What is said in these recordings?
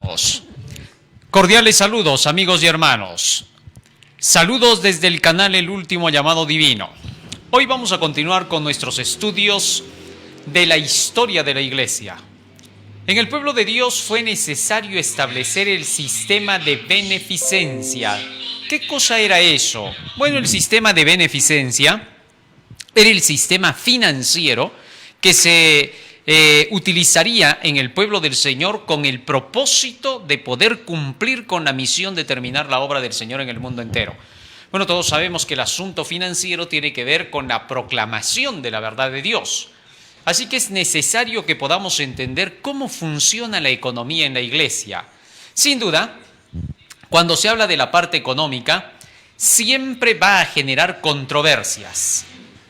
Hermanos, cordiales saludos, amigos y hermanos. Saludos desde el canal El Último Llamado Divino. Hoy vamos a continuar con nuestros estudios de la historia de la Iglesia. En el pueblo de Dios fue necesario establecer el sistema de beneficencia. ¿Qué cosa era eso? Bueno, el sistema de beneficencia era el sistema financiero que se utilizaría en el pueblo del Señor con el propósito de poder cumplir con la misión de terminar la obra del Señor en el mundo entero. Bueno, todos sabemos que el asunto financiero tiene que ver con la proclamación de la verdad de Dios. Así que es necesario que podamos entender cómo funciona la economía en la iglesia. Sin duda, cuando se habla de la parte económica, siempre va a generar controversias.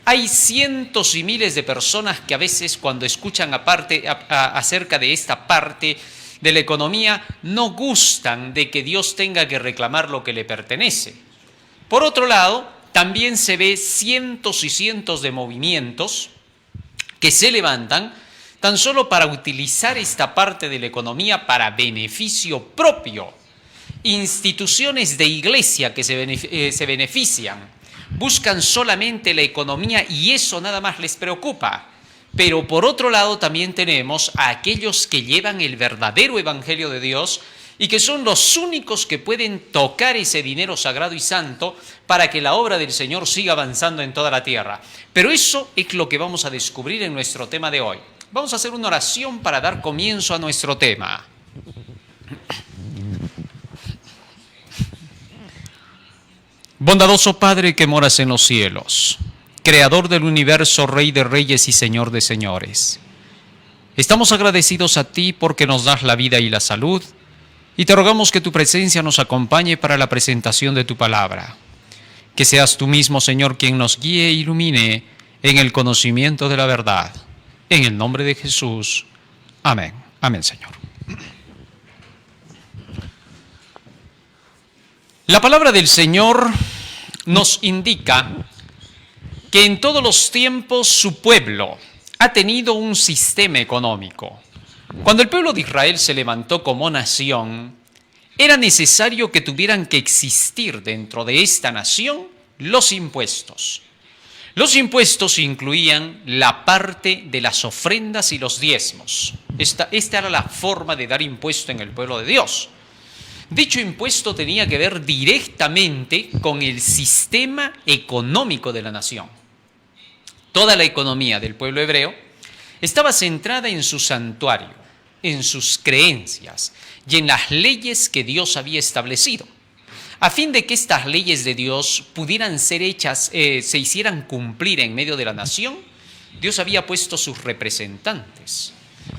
Hay cientos y miles de personas que a veces cuando escuchan acerca de esta parte de la economía no gustan de que Dios tenga que reclamar lo que le pertenece. Por otro lado, también se ve cientos y cientos de movimientos que se levantan tan solo para utilizar esta parte de la economía para beneficio propio. Instituciones de iglesia que se benefician. Buscan solamente la economía y eso nada más les preocupa. Pero por otro lado también tenemos a aquellos que llevan el verdadero evangelio de Dios y que son los únicos que pueden tocar ese dinero sagrado y santo para que la obra del Señor siga avanzando en toda la tierra. Pero eso es lo que vamos a descubrir en nuestro tema de hoy. Vamos a hacer una oración para dar comienzo a nuestro tema. Bondadoso Padre que moras en los cielos, Creador del universo, Rey de reyes y Señor de señores. Estamos agradecidos a ti porque nos das la vida y la salud y te rogamos que tu presencia nos acompañe para la presentación de tu palabra. Que seas tú mismo, Señor, quien nos guíe e ilumine en el conocimiento de la verdad. En el nombre de Jesús. Amén. Amén, Señor. La palabra del Señor nos indica que en todos los tiempos su pueblo ha tenido un sistema económico. Cuando el pueblo de Israel se levantó como nación, era necesario que tuvieran que existir dentro de esta nación los impuestos. Los impuestos incluían la parte de las ofrendas y los diezmos. Esta era la forma de dar impuesto en el pueblo de Dios. Dicho impuesto tenía que ver directamente con el sistema económico de la nación. Toda la economía del pueblo hebreo estaba centrada en su santuario, en sus creencias y en las leyes que Dios había establecido. A fin de que estas leyes de Dios pudieran ser hechas, se hicieran cumplir en medio de la nación, Dios había puesto sus representantes,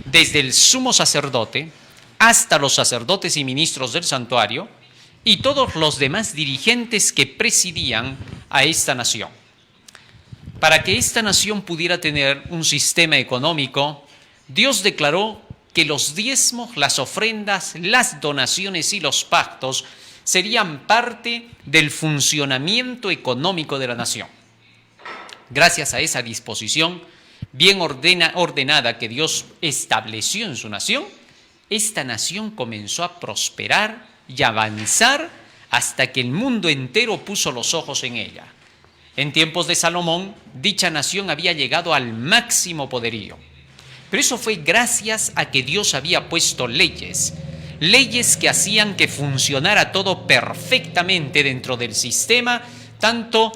desde el sumo sacerdote hasta los sacerdotes y ministros del santuario y todos los demás dirigentes que presidían a esta nación. Para que esta nación pudiera tener un sistema económico, Dios declaró que los diezmos, las ofrendas, las donaciones y los pactos serían parte del funcionamiento económico de la nación. Gracias a esa disposición bien ordenada que Dios estableció en su nación, esta nación comenzó a prosperar y avanzar hasta que el mundo entero puso los ojos en ella. En tiempos de Salomón, dicha nación había llegado al máximo poderío. Pero eso fue gracias a que Dios había puesto leyes que hacían que funcionara todo perfectamente dentro del sistema, tanto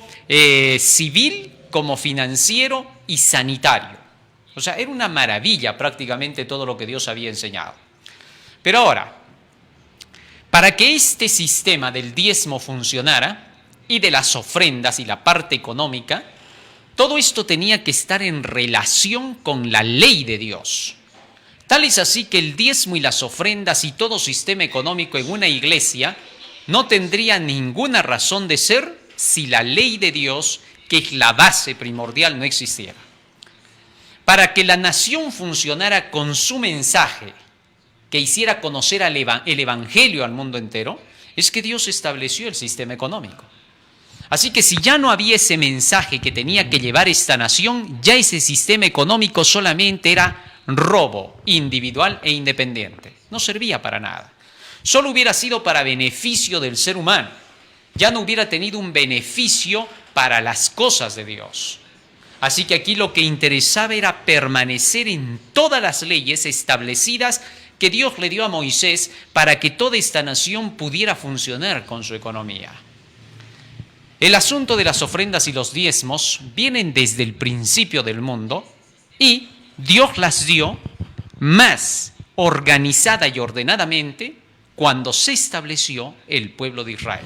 civil como financiero y sanitario. O sea, era una maravilla prácticamente todo lo que Dios había enseñado. Pero ahora, para que este sistema del diezmo funcionara, y de las ofrendas y la parte económica, todo esto tenía que estar en relación con la ley de Dios. Tal es así que el diezmo y las ofrendas y todo sistema económico en una iglesia no tendría ninguna razón de ser si la ley de Dios, que es la base primordial, no existiera. Para que la nación funcionara con su mensaje, que hiciera conocer el evangelio al mundo entero, es que Dios estableció el sistema económico. Así que si ya no había ese mensaje que tenía que llevar esta nación, ya ese sistema económico solamente era robo individual e independiente. No servía para nada. Solo hubiera sido para beneficio del ser humano. Ya no hubiera tenido un beneficio para las cosas de Dios. Así que aquí lo que interesaba era permanecer en todas las leyes establecidas que Dios le dio a Moisés para que toda esta nación pudiera funcionar con su economía. El asunto de las ofrendas y los diezmos vienen desde el principio del mundo y Dios las dio más organizada y ordenadamente cuando se estableció el pueblo de Israel.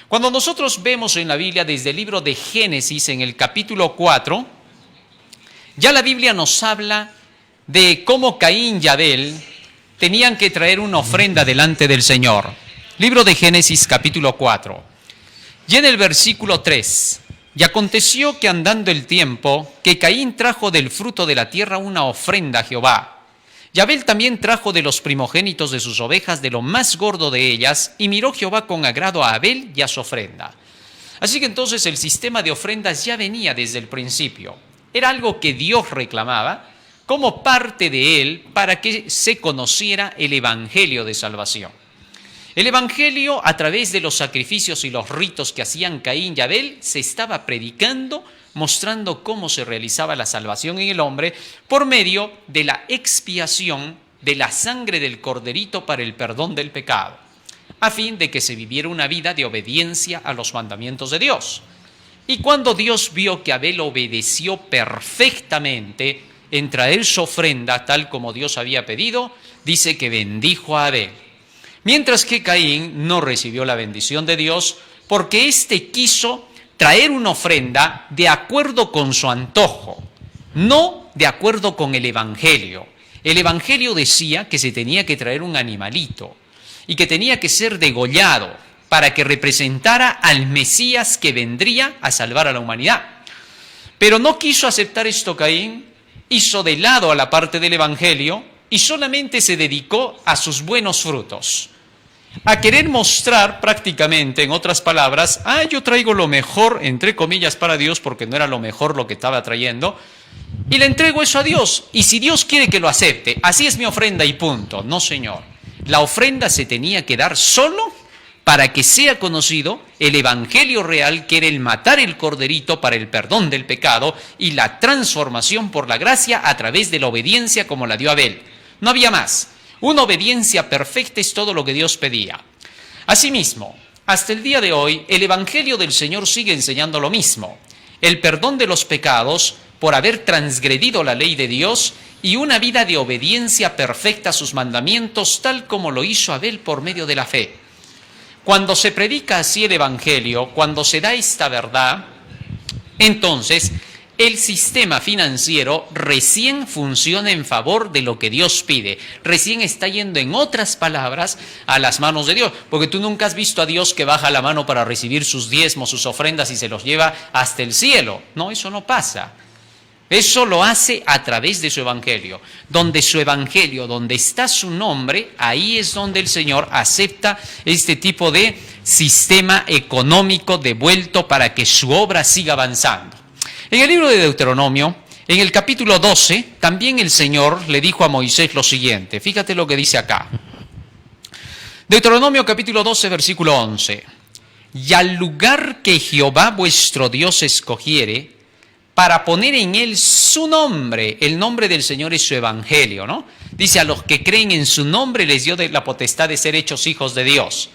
Cuando nosotros vemos en la Biblia desde el libro de Génesis en el capítulo 4, ya la Biblia nos habla de cómo Caín y Abel tenían que traer una ofrenda delante del Señor. Libro de Génesis capítulo 4. Y en el versículo 3, y aconteció que andando el tiempo, que Caín trajo del fruto de la tierra una ofrenda a Jehová. Y Abel también trajo de los primogénitos de sus ovejas, de lo más gordo de ellas, y miró Jehová con agrado a Abel y a su ofrenda. Así que entonces el sistema de ofrendas ya venía desde el principio. Era algo que Dios reclamaba como parte de él para que se conociera el evangelio de salvación. El evangelio, a través de los sacrificios y los ritos que hacían Caín y Abel, se estaba predicando, mostrando cómo se realizaba la salvación en el hombre por medio de la expiación de la sangre del corderito para el perdón del pecado, a fin de que se viviera una vida de obediencia a los mandamientos de Dios. Y cuando Dios vio que Abel obedeció perfectamente en traer su ofrenda tal como Dios había pedido, dice que bendijo a Abel. Mientras que Caín no recibió la bendición de Dios porque éste quiso traer una ofrenda de acuerdo con su antojo, no de acuerdo con el Evangelio. El Evangelio decía que se tenía que traer un animalito y que tenía que ser degollado para que representara al Mesías que vendría a salvar a la humanidad. Pero no quiso aceptar esto Caín, hizo de lado a la parte del Evangelio y solamente se dedicó a sus buenos frutos, a querer mostrar prácticamente, en otras palabras, yo traigo lo mejor, entre comillas, para Dios, porque no era lo mejor lo que estaba trayendo, y le entrego eso a Dios, y si Dios quiere que lo acepte, así es mi ofrenda y punto. No, señor, la ofrenda se tenía que dar solo para que sea conocido el evangelio real, que era el matar el corderito para el perdón del pecado y la transformación por la gracia a través de la obediencia como la dio Abel. No había más. Una obediencia perfecta es todo lo que Dios pedía. Asimismo, hasta el día de hoy, el Evangelio del Señor sigue enseñando lo mismo. El perdón de los pecados por haber transgredido la ley de Dios y una vida de obediencia perfecta a sus mandamientos, tal como lo hizo Abel por medio de la fe. Cuando se predica así el Evangelio, cuando se da esta verdad, entonces el sistema financiero recién funciona en favor de lo que Dios pide. Recién está yendo, en otras palabras, a las manos de Dios. Porque tú nunca has visto a Dios que baja la mano para recibir sus diezmos, sus ofrendas y se los lleva hasta el cielo. No, eso no pasa. Eso lo hace a través de su evangelio. Donde su evangelio, donde está su nombre, ahí es donde el Señor acepta este tipo de sistema económico devuelto para que su obra siga avanzando. En el libro de Deuteronomio, en el capítulo 12, también el Señor le dijo a Moisés lo siguiente. Fíjate lo que dice acá. Deuteronomio capítulo 12, versículo 11. Y al lugar que Jehová vuestro Dios escogiere, para poner en él su nombre, el nombre del Señor es su evangelio, ¿no? Dice, a los que creen en su nombre les dio la potestad de ser hechos hijos de Dios.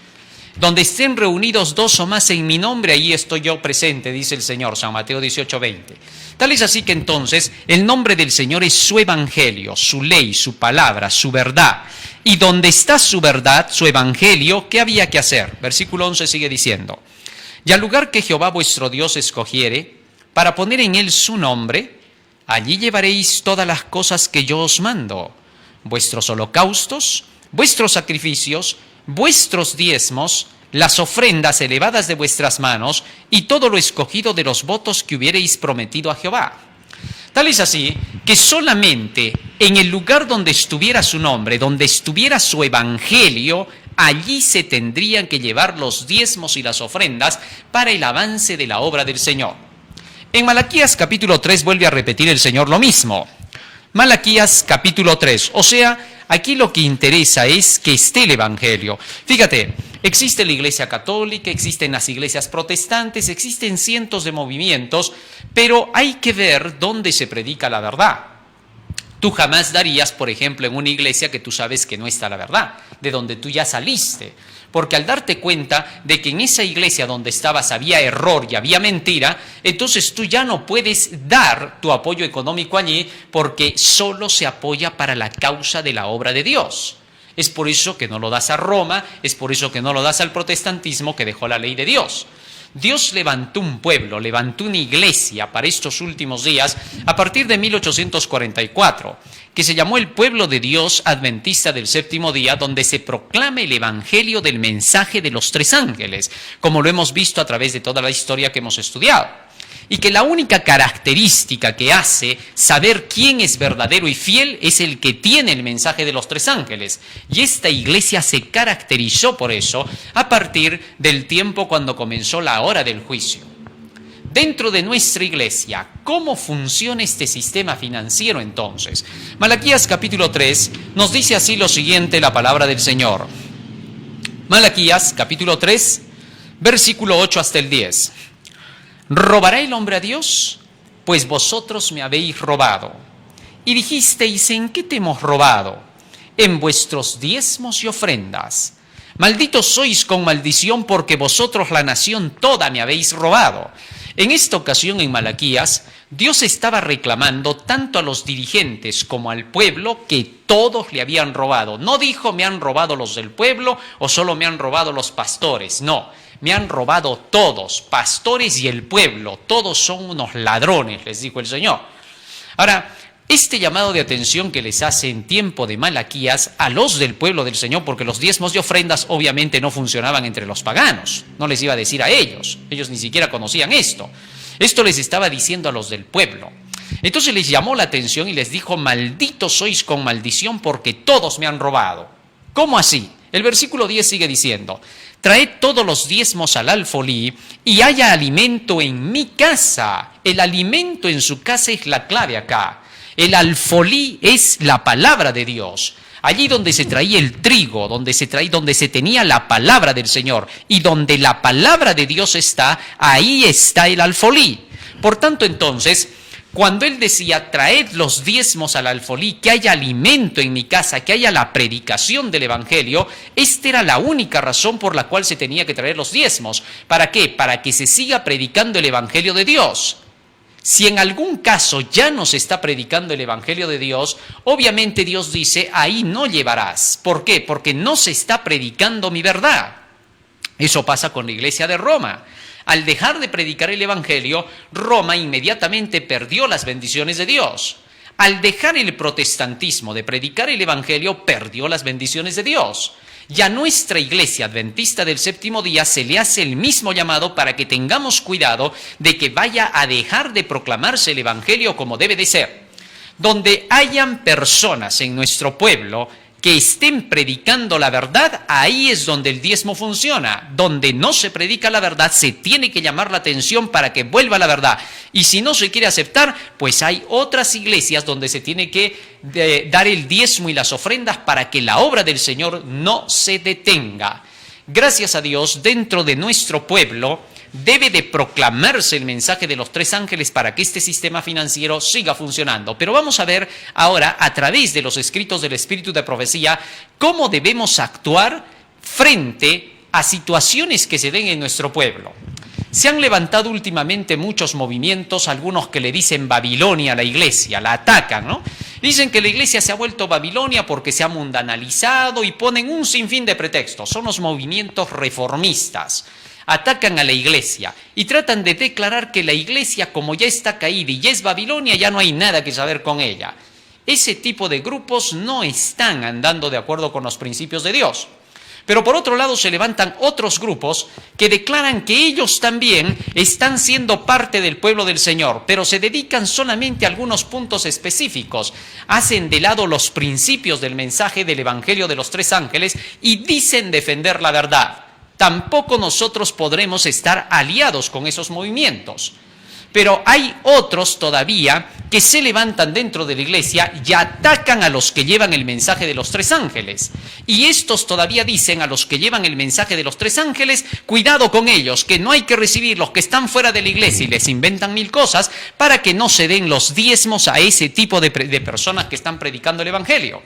Donde estén reunidos dos o más en mi nombre, allí estoy yo presente, dice el Señor, San Mateo 18:20. Tal es así que entonces el nombre del Señor es su evangelio, su ley, su palabra, su verdad. Y donde está su verdad, su evangelio, ¿qué había que hacer? Versículo 11 sigue diciendo, y al lugar que Jehová vuestro Dios escogiere, para poner en él su nombre, allí llevaréis todas las cosas que yo os mando, vuestros holocaustos, vuestros sacrificios, vuestros diezmos, las ofrendas elevadas de vuestras manos y todo lo escogido de los votos que hubierais prometido a Jehová. Tal es así que solamente en el lugar donde estuviera su nombre, donde estuviera su evangelio, allí se tendrían que llevar los diezmos y las ofrendas para el avance de la obra del Señor. En Malaquías capítulo 3 vuelve a repetir el Señor lo mismo. Malaquías capítulo 3. O sea, aquí lo que interesa es que esté el Evangelio. Fíjate, existe la Iglesia Católica, existen las iglesias protestantes, existen cientos de movimientos, pero hay que ver dónde se predica la verdad. Tú jamás darías, por ejemplo, en una iglesia que tú sabes que no está la verdad, de donde tú ya saliste. Porque al darte cuenta de que en esa iglesia donde estabas había error y había mentira, entonces tú ya no puedes dar tu apoyo económico allí porque solo se apoya para la causa de la obra de Dios. Es por eso que no lo das a Roma, es por eso que no lo das al protestantismo que dejó la ley de Dios. Dios levantó un pueblo, levantó una iglesia para estos últimos días a partir de 1844, que se llamó el Pueblo de Dios Adventista del Séptimo Día, donde se proclama el Evangelio del mensaje de los tres ángeles, como lo hemos visto a través de toda la historia que hemos estudiado. Y que la única característica que hace saber quién es verdadero y fiel es el que tiene el mensaje de los tres ángeles. Y esta iglesia se caracterizó por eso a partir del tiempo cuando comenzó la hora del juicio. Dentro de nuestra iglesia, ¿cómo funciona este sistema financiero entonces? Malaquías capítulo 3 nos dice así lo siguiente la palabra del Señor. Malaquías capítulo 3, versículo 8 hasta el 10. ¿Robará el hombre a Dios? Pues vosotros me habéis robado. Y dijisteis, ¿en qué te hemos robado? En vuestros diezmos y ofrendas. Malditos sois con maldición porque vosotros la nación toda me habéis robado. En esta ocasión en Malaquías, Dios estaba reclamando tanto a los dirigentes como al pueblo que todos le habían robado. No dijo me han robado los del pueblo o solo me han robado los pastores, no. Me han robado todos, pastores y el pueblo, todos son unos ladrones, les dijo el Señor. Ahora, este llamado de atención que les hace en tiempo de Malaquías a los del pueblo del Señor, porque los diezmos y ofrendas obviamente no funcionaban entre los paganos, no les iba a decir a ellos ni siquiera conocían esto. Esto les estaba diciendo a los del pueblo. Entonces les llamó la atención y les dijo, malditos sois con maldición porque todos me han robado. ¿Cómo así? El versículo 10 sigue diciendo, traed todos los diezmos al alfolí y haya alimento en mi casa. El alimento en su casa es la clave acá. El alfolí es la palabra de Dios. Allí donde se traía el trigo, donde se tenía la palabra del Señor y donde la palabra de Dios está, ahí está el alfolí. Por tanto, entonces, cuando él decía, traed los diezmos al alfolí, que haya alimento en mi casa, que haya la predicación del Evangelio, esta era la única razón por la cual se tenía que traer los diezmos. ¿Para qué? Para que se siga predicando el Evangelio de Dios. Si en algún caso ya no se está predicando el Evangelio de Dios, obviamente Dios dice, ahí no llevarás. ¿Por qué? Porque no se está predicando mi verdad. Eso pasa con la iglesia de Roma. Al dejar de predicar el Evangelio, Roma inmediatamente perdió las bendiciones de Dios. Al dejar el protestantismo de predicar el Evangelio, perdió las bendiciones de Dios. Y a nuestra iglesia adventista del séptimo día se le hace el mismo llamado para que tengamos cuidado de que vaya a dejar de proclamarse el Evangelio como debe de ser. Donde hayan personas en nuestro pueblo que estén predicando la verdad, ahí es donde el diezmo funciona. Donde no se predica la verdad, se tiene que llamar la atención para que vuelva la verdad. Y si no se quiere aceptar, pues hay otras iglesias donde se tiene que dar el diezmo y las ofrendas para que la obra del Señor no se detenga. Gracias a Dios, dentro de nuestro pueblo debe de proclamarse el mensaje de los tres ángeles para que este sistema financiero siga funcionando. Pero vamos a ver ahora, a través de los escritos del Espíritu de Profecía, cómo debemos actuar frente a situaciones que se den en nuestro pueblo. Se han levantado últimamente muchos movimientos, algunos que le dicen Babilonia a la iglesia, la atacan, ¿no? Dicen que la iglesia se ha vuelto Babilonia porque se ha mundanalizado y ponen un sinfín de pretextos. Son los movimientos reformistas. Atacan a la iglesia y tratan de declarar que la iglesia, como ya está caída y ya es Babilonia, ya no hay nada que saber con ella. Ese tipo de grupos no están andando de acuerdo con los principios de Dios. Pero por otro lado se levantan otros grupos que declaran que ellos también están siendo parte del pueblo del Señor, pero se dedican solamente a algunos puntos específicos. Hacen de lado los principios del mensaje del Evangelio de los tres ángeles y dicen defender la verdad. Tampoco nosotros podremos estar aliados con esos movimientos. Pero hay otros todavía que se levantan dentro de la iglesia y atacan a los que llevan el mensaje de los tres ángeles. Y estos todavía dicen a los que llevan el mensaje de los tres ángeles, cuidado con ellos, que no hay que recibir los que están fuera de la iglesia, y les inventan mil cosas para que no se den los diezmos a ese tipo de personas que están predicando el evangelio.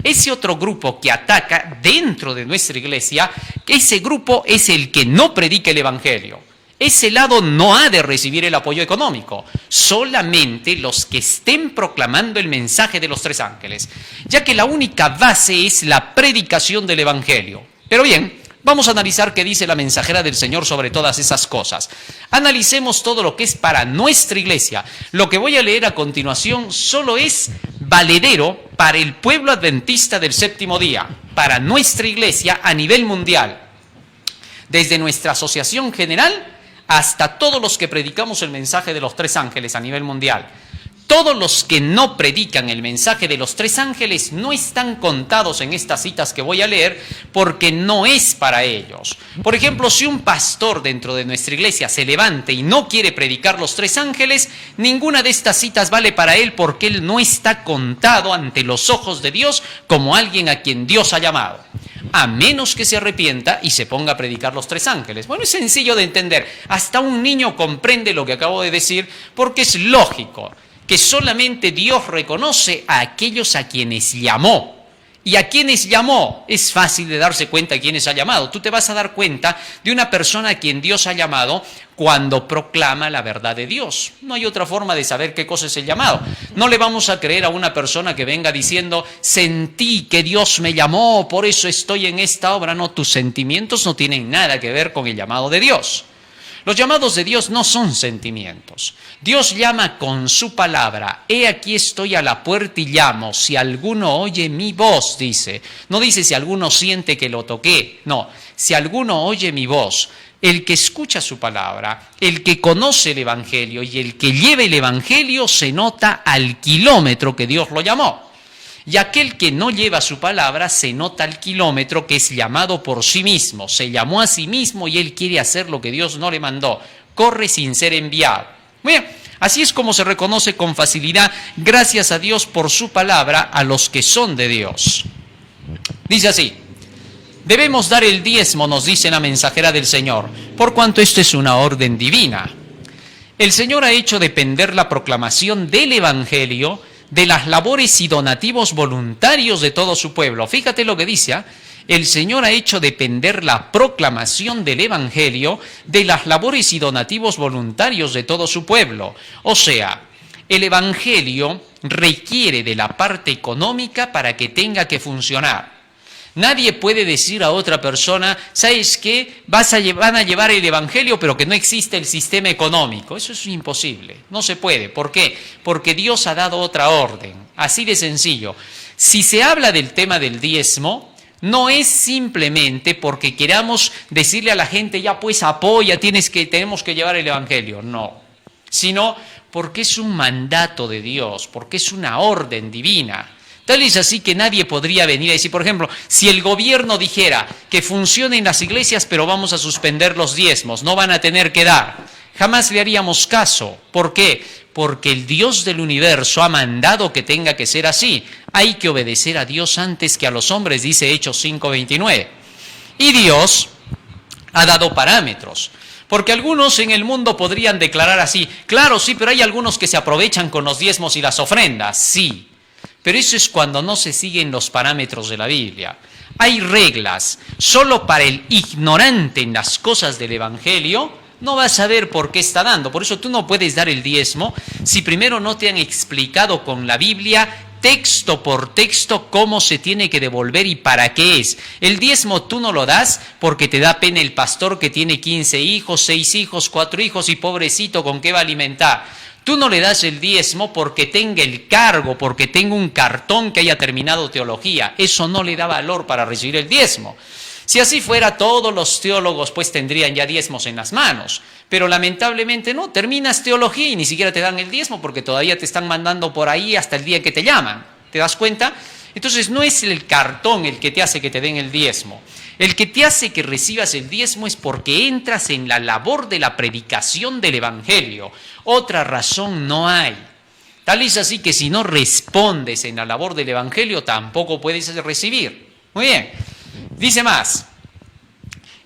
Ese otro grupo que ataca dentro de nuestra iglesia, ese grupo es el que no predica el evangelio. Ese lado no ha de recibir el apoyo económico, solamente los que estén proclamando el mensaje de los tres ángeles, ya que la única base es la predicación del evangelio. Pero bien, vamos a analizar qué dice la mensajera del Señor sobre todas esas cosas. Analicemos todo lo que es para nuestra iglesia. Lo que voy a leer a continuación solo es valedero para el pueblo adventista del séptimo día, para nuestra iglesia a nivel mundial, desde nuestra asociación general hasta todos los que predicamos el mensaje de los tres ángeles a nivel mundial. Todos los que no predican el mensaje de los tres ángeles no están contados en estas citas que voy a leer porque no es para ellos. Por ejemplo, si un pastor dentro de nuestra iglesia se levante y no quiere predicar los tres ángeles, ninguna de estas citas vale para él porque él no está contado ante los ojos de Dios como alguien a quien Dios ha llamado. A menos que se arrepienta y se ponga a predicar los tres ángeles. Bueno, es sencillo de entender. Hasta un niño comprende lo que acabo de decir porque es lógico que solamente Dios reconoce a aquellos a quienes llamó. Y a quienes llamó, es fácil de darse cuenta a quienes ha llamado. Tú te vas a dar cuenta de una persona a quien Dios ha llamado cuando proclama la verdad de Dios. No hay otra forma de saber qué cosa es el llamado. No le vamos a creer a una persona que venga diciendo, sentí que Dios me llamó, por eso estoy en esta obra. No, tus sentimientos no tienen nada que ver con el llamado de Dios. Los llamados de Dios no son sentimientos. Dios llama con su palabra. He aquí estoy a la puerta y llamo. Si alguno oye mi voz, dice. No dice si alguno siente que lo toqué. No, si alguno oye mi voz. El que escucha su palabra, el que conoce el evangelio y el que lleva el evangelio se nota al kilómetro que Dios lo llamó. Y aquel que no lleva su palabra se nota al kilómetro que es llamado por sí mismo. Se llamó a sí mismo y él quiere hacer lo que Dios no le mandó. Corre sin ser enviado. Bien, así es como se reconoce con facilidad, gracias a Dios por su palabra, a los que son de Dios. Dice así, debemos dar el diezmo, nos dice la mensajera del Señor, por cuanto esto es una orden divina. El Señor ha hecho depender la proclamación del evangelio de las labores y donativos voluntarios de todo su pueblo. Fíjate lo que dice, el Señor ha hecho depender la proclamación del evangelio de las labores y donativos voluntarios de todo su pueblo. O sea, el evangelio requiere de la parte económica para que tenga que funcionar. Nadie puede decir a otra persona, ¿sabes qué? Van a llevar el evangelio, pero que no existe el sistema económico. Eso es imposible, no se puede. ¿Por qué? Porque Dios ha dado otra orden, así de sencillo. Si se habla del tema del diezmo, no es simplemente porque queramos decirle a la gente, ya pues apoya, tenemos que llevar el evangelio. No, sino porque es un mandato de Dios, porque es una orden divina. Tal es así que nadie podría venir a decir, por ejemplo, si el gobierno dijera que funcionen las iglesias, pero vamos a suspender los diezmos, no van a tener que dar. Jamás le haríamos caso. ¿Por qué? Porque el Dios del universo ha mandado que tenga que ser así. Hay que obedecer a Dios antes que a los hombres, dice Hechos 5:29. Y Dios ha dado parámetros. Porque algunos en el mundo podrían declarar así, claro, sí, pero hay algunos que se aprovechan con los diezmos y las ofrendas, sí. Pero eso es cuando no se siguen los parámetros de la Biblia. Hay reglas. Solo para el ignorante en las cosas del evangelio no va a saber por qué está dando. Por eso tú no puedes dar el diezmo si primero no te han explicado con la Biblia texto por texto cómo se tiene que devolver y para qué es. El diezmo tú no lo das porque te da pena el pastor que tiene 15 hijos, 6 hijos, 4 hijos y pobrecito, ¿con qué va a alimentar? Tú no le das el diezmo porque tenga el cargo, porque tenga un cartón que haya terminado teología. Eso no le da valor para recibir el diezmo. Si así fuera, todos los teólogos pues tendrían ya diezmos en las manos. Pero lamentablemente no, terminas teología y ni siquiera te dan el diezmo porque todavía te están mandando por ahí hasta el día que te llaman. ¿Te das cuenta? Entonces no es el cartón el que te hace que te den el diezmo. El que te hace que recibas el diezmo es porque entras en la labor de la predicación del Evangelio. Otra razón no hay. Tal es así que si no respondes en la labor del Evangelio, tampoco puedes recibir. Muy bien. Dice más.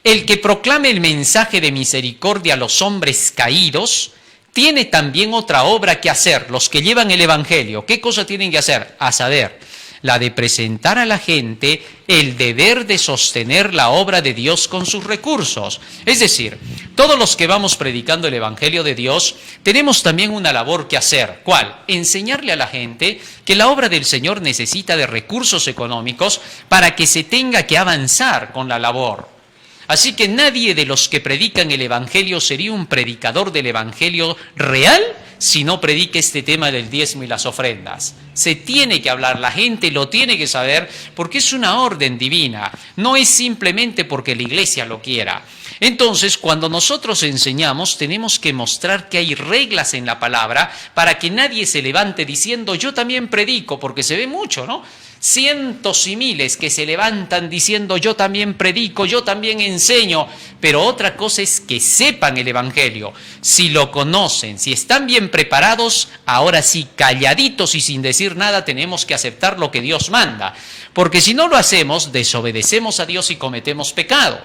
El que proclame el mensaje de misericordia a los hombres caídos, tiene también otra obra que hacer. Los que llevan el Evangelio, ¿qué cosa tienen que hacer? A saber, la de presentar a la gente el deber de sostener la obra de Dios con sus recursos. Es decir, todos los que vamos predicando el Evangelio de Dios, tenemos también una labor que hacer. ¿Cuál? Enseñarle a la gente que la obra del Señor necesita de recursos económicos para que se tenga que avanzar con la labor. Así que nadie de los que predican el Evangelio sería un predicador del Evangelio real si no predica este tema del diezmo y las ofrendas. Se tiene que hablar, la gente lo tiene que saber porque es una orden divina, no es simplemente porque la iglesia lo quiera. Entonces, cuando nosotros enseñamos, tenemos que mostrar que hay reglas en la palabra para que nadie se levante diciendo yo también predico, porque se ve mucho, ¿no? Cientos y miles que se levantan diciendo yo también predico, yo también enseño, pero otra cosa es que sepan el Evangelio, si lo conocen, si están bien preparados, ahora sí, calladitos y sin decir nada tenemos que aceptar lo que Dios manda, porque si no lo hacemos, desobedecemos a Dios y cometemos pecado.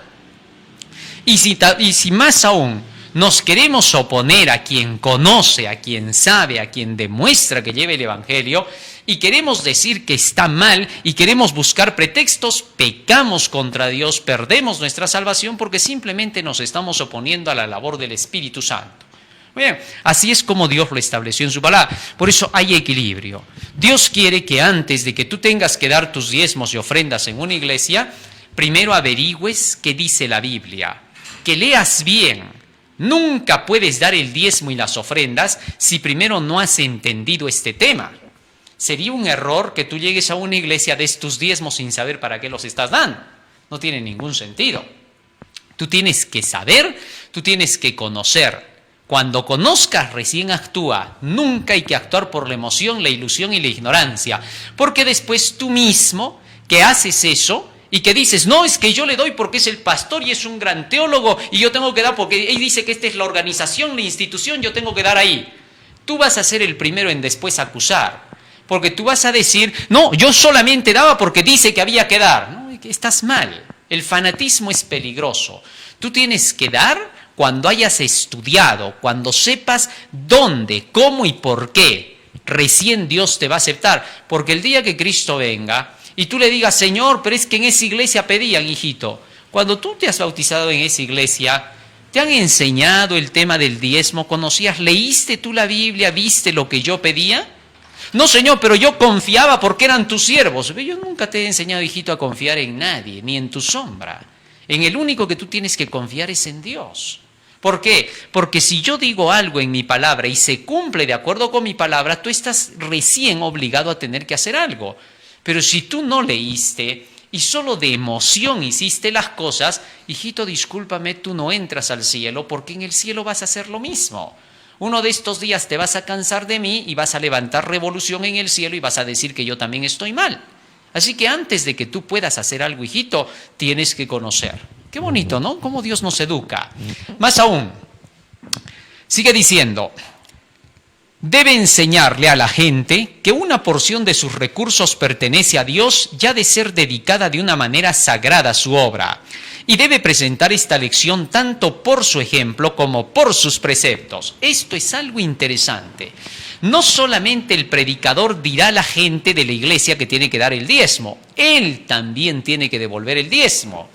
Y si más aún nos queremos oponer a quien conoce, a quien sabe, a quien demuestra que lleva el Evangelio, y queremos decir que está mal y queremos buscar pretextos, pecamos contra Dios, perdemos nuestra salvación porque simplemente nos estamos oponiendo a la labor del Espíritu Santo. Bien, así es como Dios lo estableció en su palabra. Por eso hay equilibrio. Dios quiere que antes de que tú tengas que dar tus diezmos y ofrendas en una iglesia, primero averigües qué dice la Biblia, que leas bien. Nunca puedes dar el diezmo y las ofrendas si primero no has entendido este tema. Sería un error que tú llegues a una iglesia, des tus diezmos sin saber para qué los estás dando. No tiene ningún sentido. Tú tienes que saber, tú tienes que conocer. Cuando conozcas, recién actúa. Nunca hay que actuar por la emoción, la ilusión y la ignorancia. Porque después tú mismo, que haces eso, y que dices, no, es que yo le doy porque es el pastor y es un gran teólogo y yo tengo que dar porque él dice que esta es la organización, la institución, yo tengo que dar ahí. Tú vas a ser el primero en después acusar, porque tú vas a decir, no, yo solamente daba porque dice que había que dar. No, estás mal. El fanatismo es peligroso. Tú tienes que dar cuando hayas estudiado, cuando sepas dónde, cómo y por qué. Recién Dios te va a aceptar, porque el día que Cristo venga y tú le digas, Señor, pero es que en esa iglesia pedían, hijito. Cuando tú te has bautizado en esa iglesia, ¿te han enseñado el tema del diezmo? ¿Conocías? ¿Leíste tú la Biblia? ¿Viste lo que yo pedía? No, Señor, pero yo confiaba porque eran tus siervos. Yo nunca te he enseñado, hijito, a confiar en nadie, ni en tu sombra. En el único que tú tienes que confiar es en Dios. ¿Por qué? Porque si yo digo algo en mi palabra y se cumple de acuerdo con mi palabra, tú estás recién obligado a tener que hacer algo. Pero si tú no leíste y solo de emoción hiciste las cosas, hijito, discúlpame, tú no entras al cielo porque en el cielo vas a hacer lo mismo. Uno de estos días te vas a cansar de mí y vas a levantar revolución en el cielo y vas a decir que yo también estoy mal. Así que antes de que tú puedas hacer algo, hijito, tienes que conocer. Qué bonito, ¿no? Cómo Dios nos educa. Más aún, sigue diciendo, debe enseñarle a la gente que una porción de sus recursos pertenece a Dios ya ha de ser dedicada de una manera sagrada a su obra. Y debe presentar esta lección tanto por su ejemplo como por sus preceptos. Esto es algo interesante. No solamente el predicador dirá a la gente de la iglesia que tiene que dar el diezmo, él también tiene que devolver el diezmo.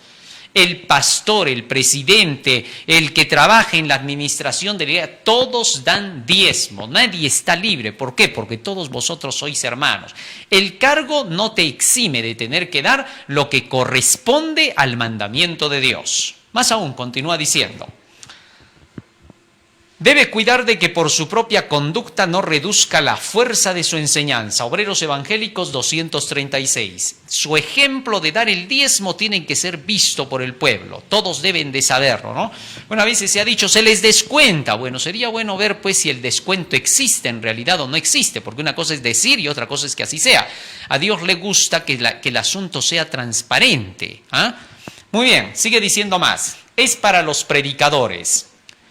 El pastor, el presidente, el que trabaja en la administración de la iglesia, todos dan diezmo, nadie está libre. ¿Por qué? Porque todos vosotros sois hermanos. El cargo no te exime de tener que dar lo que corresponde al mandamiento de Dios. Más aún, continúa diciendo, debe cuidar de que por su propia conducta no reduzca la fuerza de su enseñanza. Obreros Evangélicos 236. Su ejemplo de dar el diezmo tiene que ser visto por el pueblo. Todos deben de saberlo, ¿no? Bueno, a veces se ha dicho, se les descuenta. Bueno, sería bueno ver pues si el descuento existe en realidad o no existe, porque una cosa es decir y otra cosa es que así sea. A Dios le gusta que el asunto sea transparente, ¿ah? Muy bien, sigue diciendo más. Es para los predicadores.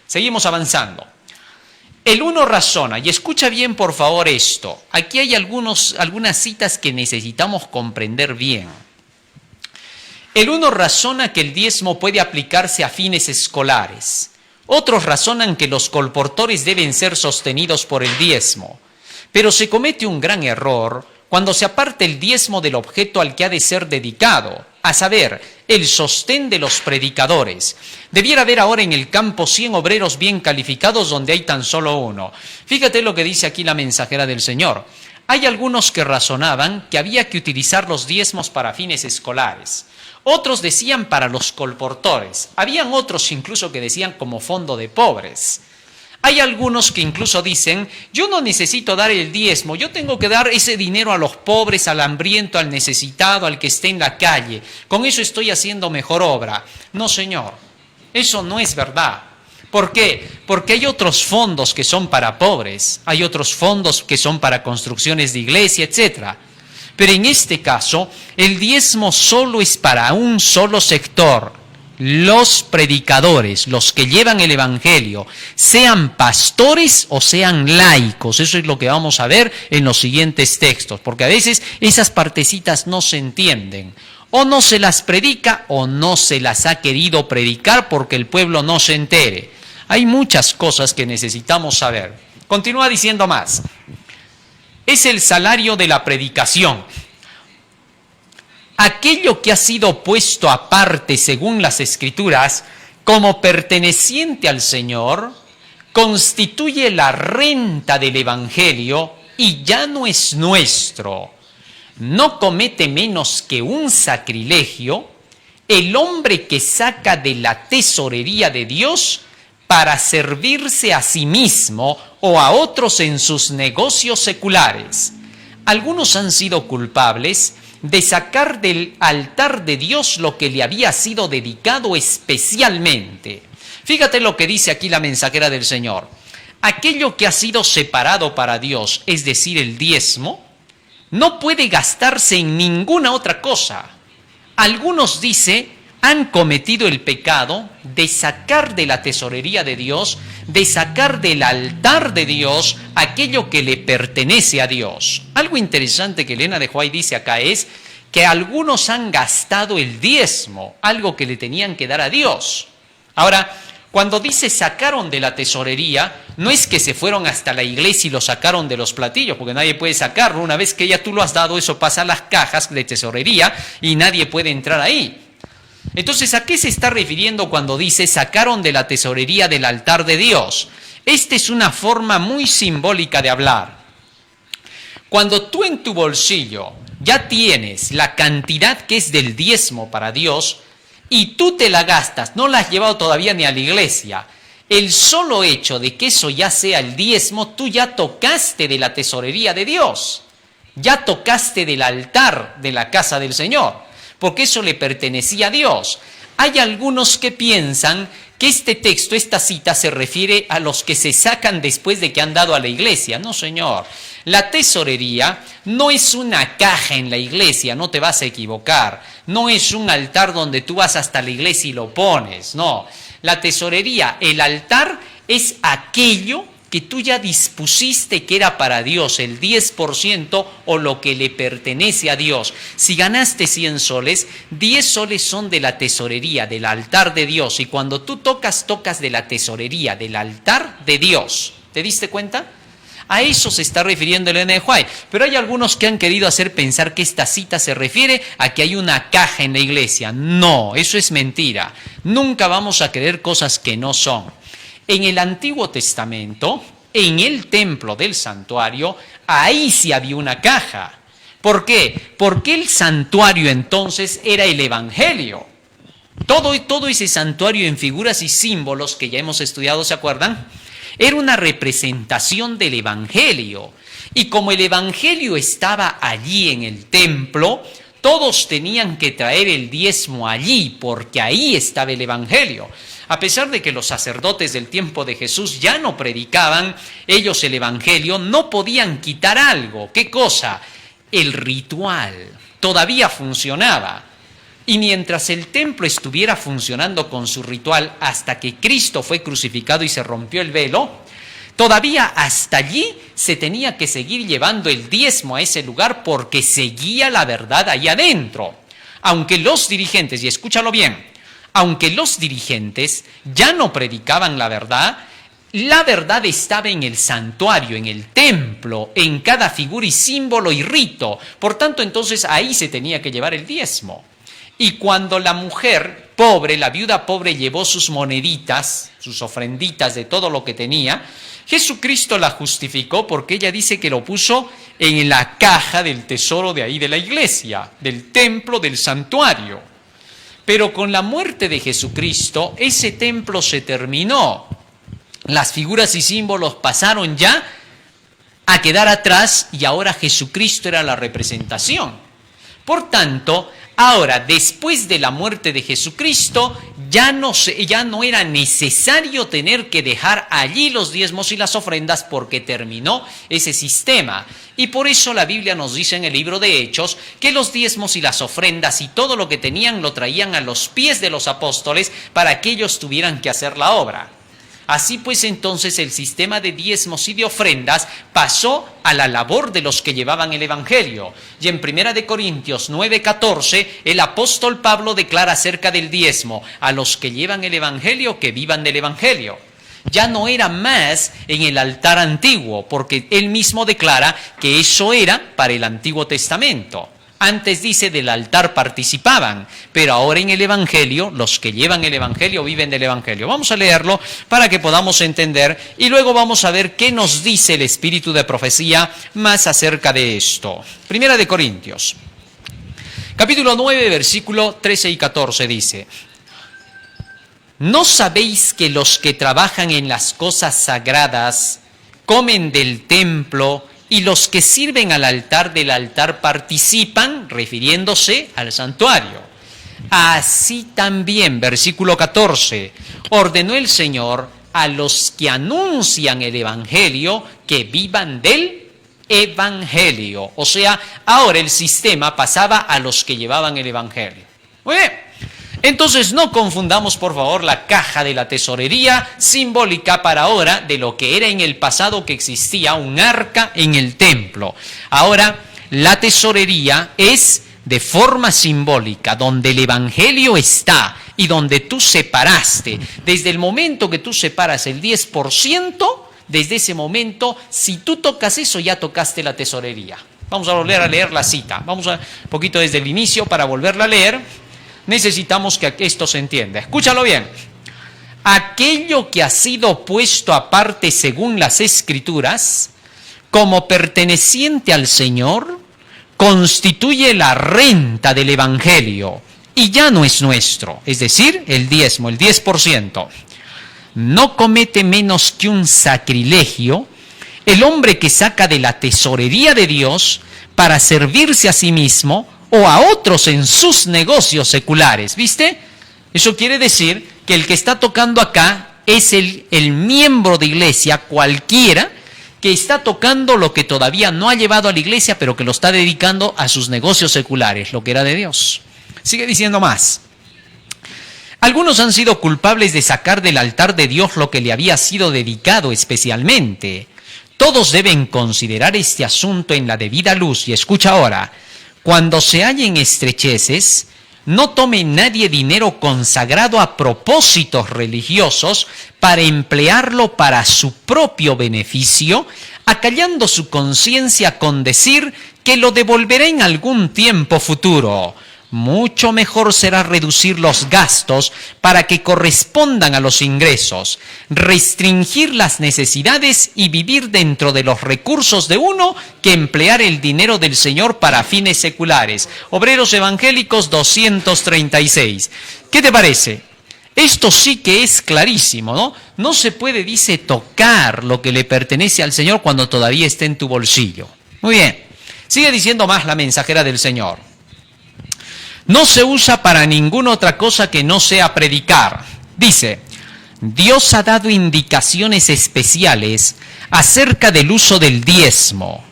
Seguimos avanzando. El uno razona, y escucha bien por favor esto. Aquí hay algunas citas que necesitamos comprender bien. El uno razona que el diezmo puede aplicarse a fines escolares. Otros razonan que los colportores deben ser sostenidos por el diezmo. Pero se comete un gran error cuando se aparta el diezmo del objeto al que ha de ser dedicado, a saber, el sostén de los predicadores. Debiera haber ahora en el campo 100 obreros bien calificados donde hay tan solo uno. Fíjate lo que dice aquí la mensajera del Señor. Hay algunos que razonaban que había que utilizar los diezmos para fines escolares. Otros decían para los colportores. Habían otros incluso que decían como fondo de pobres. Hay algunos que incluso dicen, yo no necesito dar el diezmo, yo tengo que dar ese dinero a los pobres, al hambriento, al necesitado, al que esté en la calle. Con eso estoy haciendo mejor obra. No, señor, eso no es verdad. ¿Por qué? Porque hay otros fondos que son para pobres, hay otros fondos que son para construcciones de iglesia, etc. Pero en este caso, el diezmo solo es para un solo sector. Los predicadores, los que llevan el evangelio, sean pastores o sean laicos. Eso es lo que vamos a ver en los siguientes textos, porque a veces esas partecitas no se entienden. O no se las predica o no se las ha querido predicar porque el pueblo no se entere. Hay muchas cosas que necesitamos saber. Continúa diciendo más. Es el salario de la predicación. Aquello que ha sido puesto aparte según las Escrituras como perteneciente al Señor constituye la renta del Evangelio y ya no es nuestro. No comete menos que un sacrilegio el hombre que saca de la tesorería de Dios para servirse a sí mismo o a otros en sus negocios seculares. Algunos han sido culpables de sacar del altar de Dios lo que le había sido dedicado especialmente. Fíjate lo que dice aquí la mensajera del Señor. Aquello que ha sido separado para Dios, es decir, el diezmo, no puede gastarse en ninguna otra cosa. Algunos, dice, han cometido el pecado de sacar de la tesorería de Dios, de sacar del altar de Dios aquello que le pertenece a Dios. Algo interesante que Elena de White dice acá es que algunos han gastado el diezmo, algo que le tenían que dar a Dios. Ahora, cuando dice sacaron de la tesorería, no es que se fueron hasta la iglesia y lo sacaron de los platillos, porque nadie puede sacarlo. Una vez que ya tú lo has dado, eso pasa a las cajas de tesorería y nadie puede entrar ahí. Entonces, ¿a qué se está refiriendo cuando dice sacaron de la tesorería del altar de Dios? Esta es una forma muy simbólica de hablar. Cuando tú en tu bolsillo ya tienes la cantidad que es del diezmo para Dios y tú te la gastas, no la has llevado todavía ni a la iglesia, el solo hecho de que eso ya sea el diezmo, tú ya tocaste de la tesorería de Dios, ya tocaste del altar de la casa del Señor, porque eso le pertenecía a Dios. Hay algunos que piensan que este texto, esta cita, se refiere a los que se sacan después de que han dado a la iglesia. No, señor. La tesorería no es una caja en la iglesia, no te vas a equivocar. No es un altar donde tú vas hasta la iglesia y lo pones, no. La tesorería, el altar, es aquello que tú ya dispusiste que era para Dios, el 10% o lo que le pertenece a Dios. Si ganaste 100 soles, 10 soles son de la tesorería, del altar de Dios. Y cuando tú tocas de la tesorería, del altar de Dios. ¿Te diste cuenta? A eso se está refiriendo Elena de White. Pero hay algunos que han querido hacer pensar que esta cita se refiere a que hay una caja en la iglesia. No, eso es mentira. Nunca vamos a creer cosas que no son. En el Antiguo Testamento, en el templo del santuario, ahí sí había una caja. ¿Por qué? Porque el santuario entonces era el Evangelio. Todo ese santuario en figuras y símbolos que ya hemos estudiado, ¿se acuerdan? Era una representación del Evangelio. Y como el Evangelio estaba allí en el templo, todos tenían que traer el diezmo allí, porque ahí estaba el Evangelio. A pesar de que los sacerdotes del tiempo de Jesús ya no predicaban ellos el Evangelio, no podían quitar algo. ¿Qué cosa? El ritual. Todavía funcionaba. Y mientras el templo estuviera funcionando con su ritual hasta que Cristo fue crucificado y se rompió el velo, todavía hasta allí se tenía que seguir llevando el diezmo a ese lugar porque seguía la verdad ahí adentro. Aunque los dirigentes, y escúchalo bien, aunque los dirigentes ya no predicaban la verdad estaba en el santuario, en el templo, en cada figura y símbolo y rito. Por tanto, entonces ahí se tenía que llevar el diezmo. Y cuando la mujer pobre, la viuda pobre, llevó sus moneditas, sus ofrenditas de todo lo que tenía, Jesucristo la justificó porque ella dice que lo puso en la caja del tesoro de ahí de la iglesia, del templo, del santuario. Pero con la muerte de Jesucristo, ese templo se terminó. Las figuras y símbolos pasaron ya a quedar atrás y ahora Jesucristo era la representación. Por tanto, ahora, después de la muerte de Jesucristo, ya no era necesario tener que dejar allí los diezmos y las ofrendas porque terminó ese sistema. Y por eso la Biblia nos dice en el libro de Hechos que los diezmos y las ofrendas y todo lo que tenían lo traían a los pies de los apóstoles para que ellos tuvieran que hacer la obra. Así pues, entonces el sistema de diezmos y de ofrendas pasó a la labor de los que llevaban el Evangelio. Y en 1 Corintios 9:14, el apóstol Pablo declara acerca del diezmo: a los que llevan el Evangelio, que vivan del Evangelio. Ya no era más en el altar antiguo, porque él mismo declara que eso era para el Antiguo Testamento. Antes dice del altar participaban, pero ahora en el Evangelio, los que llevan el Evangelio viven del Evangelio. Vamos a leerlo para que podamos entender y luego vamos a ver qué nos dice el espíritu de profecía más acerca de esto. 1 Corintios, capítulo 9, versículo 13 y 14 dice: ¿no sabéis que los que trabajan en las cosas sagradas comen del templo y los que sirven al altar del altar participan, refiriéndose al santuario? Así también, versículo 14, ordenó el Señor a los que anuncian el Evangelio que vivan del Evangelio. O sea, ahora el sistema pasaba a los que llevaban el Evangelio. Muy bien. Entonces no confundamos, por favor, la caja de la tesorería simbólica para ahora de lo que era en el pasado, que existía un arca en el templo. Ahora la tesorería es de forma simbólica, donde el Evangelio está y donde tú separaste. Desde el momento que tú separas el 10%, desde ese momento, si tú tocas eso, ya tocaste la tesorería. Vamos a volver a leer la cita. Vamos a un poquito desde el inicio para volverla a leer. Necesitamos que esto se entienda. Escúchalo bien. Aquello que ha sido puesto aparte según las Escrituras, como perteneciente al Señor, constituye la renta del Evangelio y ya no es nuestro, es decir, el diezmo, el 10%. No comete menos que un sacrilegio el hombre que saca de la tesorería de Dios para servirse a sí mismo o a otros en sus negocios seculares. ¿Viste? Eso quiere decir que el que está tocando acá es el miembro de iglesia cualquiera que está tocando lo que todavía no ha llevado a la iglesia, pero que lo está dedicando a sus negocios seculares, lo que era de Dios. Sigue diciendo más. Algunos han sido culpables de sacar del altar de Dios lo que le había sido dedicado especialmente. Todos deben considerar este asunto en la debida luz. Y escucha ahora: cuando se hallen estrecheces, no tome nadie dinero consagrado a propósitos religiosos para emplearlo para su propio beneficio, acallando su conciencia con decir que lo devolverá en algún tiempo futuro. Mucho mejor será reducir los gastos para que correspondan a los ingresos, restringir las necesidades y vivir dentro de los recursos de uno que emplear el dinero del Señor para fines seculares. Obreros Evangélicos 236. ¿Qué te parece? Esto sí que es clarísimo, ¿no? No se puede, dice, tocar lo que le pertenece al Señor cuando todavía esté en tu bolsillo. Muy bien. Sigue diciendo más la mensajera del Señor. No se usa para ninguna otra cosa que no sea predicar. Dice: Dios ha dado indicaciones especiales acerca del uso del diezmo.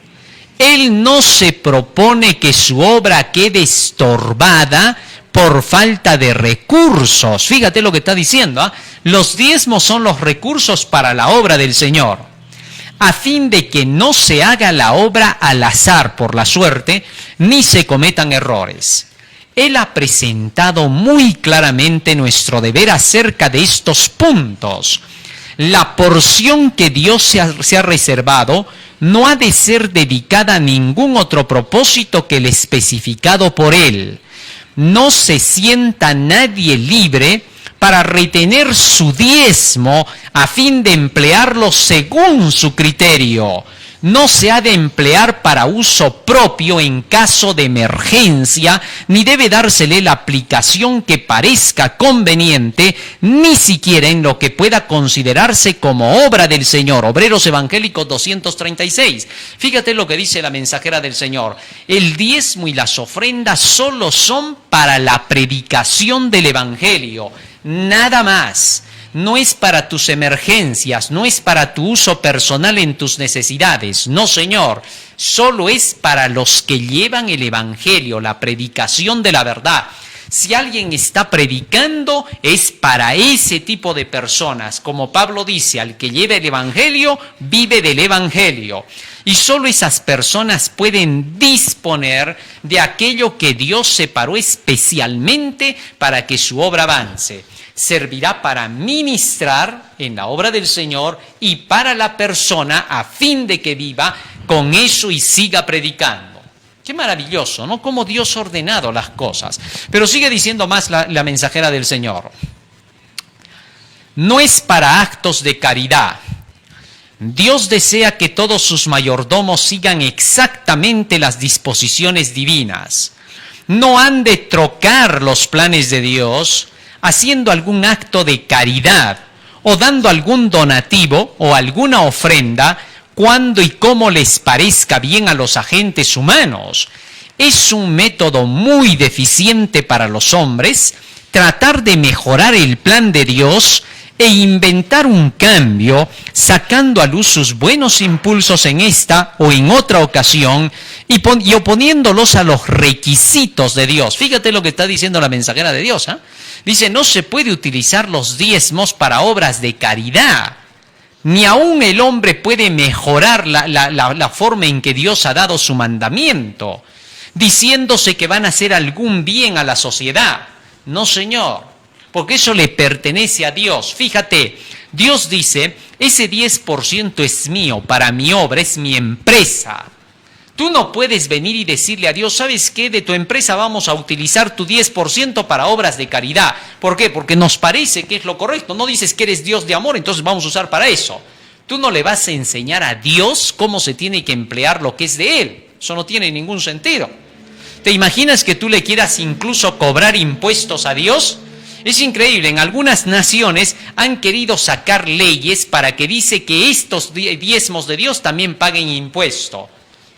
Él no se propone que su obra quede estorbada por falta de recursos. Fíjate lo que está diciendo, ¿eh? Los diezmos son los recursos para la obra del Señor, a fin de que no se haga la obra al azar por la suerte, ni se cometan errores. Él ha presentado muy claramente nuestro deber acerca de estos puntos. La porción que Dios se ha reservado no ha de ser dedicada a ningún otro propósito que el especificado por Él. No se sienta nadie libre para retener su diezmo a fin de emplearlo según su criterio. No se ha de emplear para uso propio en caso de emergencia, ni debe dársele la aplicación que parezca conveniente, ni siquiera en lo que pueda considerarse como obra del Señor. Obreros Evangélicos 236. Fíjate lo que dice la mensajera del Señor. El diezmo y las ofrendas solo son para la predicación del Evangelio, nada más. No es para tus emergencias, no es para tu uso personal en tus necesidades. No, Señor, solo es para los que llevan el Evangelio, la predicación de la verdad. Si alguien está predicando, es para ese tipo de personas. Como Pablo dice, al que lleva el Evangelio, vive del Evangelio. Y solo esas personas pueden disponer de aquello que Dios separó especialmente para que su obra avance. Servirá para ministrar en la obra del Señor y para la persona a fin de que viva con eso y siga predicando. Qué maravilloso, ¿no? Cómo Dios ha ordenado las cosas. Pero sigue diciendo más la mensajera del Señor. No es para actos de caridad. Dios desea que todos sus mayordomos sigan exactamente las disposiciones divinas. No han de trocar los planes de Dios haciendo algún acto de caridad o dando algún donativo o alguna ofrenda cuando y como les parezca bien a los agentes humanos. Es un método muy deficiente para los hombres tratar de mejorar el plan de Dios e inventar un cambio, sacando a luz sus buenos impulsos en esta o en otra ocasión y oponiéndolos a los requisitos de Dios. Fíjate lo que está diciendo la mensajera de Dios, ¿eh? Dice, no se puede utilizar los diezmos para obras de caridad. Ni aún el hombre puede mejorar la forma en que Dios ha dado su mandamiento, diciéndose que van a hacer algún bien a la sociedad. No, Señor, porque eso le pertenece a Dios. Fíjate, Dios dice, ese 10% es mío, para mi obra, es mi empresa. Tú no puedes venir y decirle a Dios, ¿sabes qué? De tu empresa vamos a utilizar tu 10% para obras de caridad. ¿Por qué? Porque nos parece que es lo correcto. No dices que eres Dios de amor, entonces vamos a usar para eso. Tú no le vas a enseñar a Dios cómo se tiene que emplear lo que es de Él. Eso no tiene ningún sentido. ¿Te imaginas que tú le quieras incluso cobrar impuestos a Dios? Es increíble, en algunas naciones han querido sacar leyes para que dice que estos diezmos de Dios también paguen impuesto.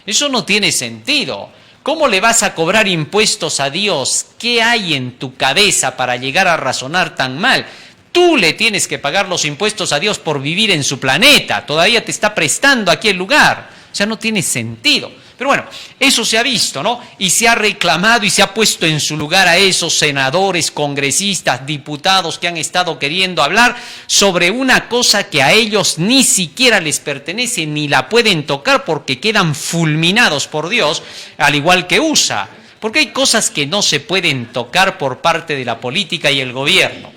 Eso no tiene sentido. ¿Cómo le vas a cobrar impuestos a Dios? ¿Qué hay en tu cabeza para llegar a razonar tan mal? Tú le tienes que pagar los impuestos a Dios por vivir en su planeta. Todavía te está prestando aquí el lugar. O sea, no tiene sentido. Pero bueno, eso se ha visto, ¿no? Y se ha reclamado y se ha puesto en su lugar a esos senadores, congresistas, diputados que han estado queriendo hablar sobre una cosa que a ellos ni siquiera les pertenece ni la pueden tocar porque quedan fulminados por Dios, al igual que USA. Porque hay cosas que no se pueden tocar por parte de la política y el gobierno.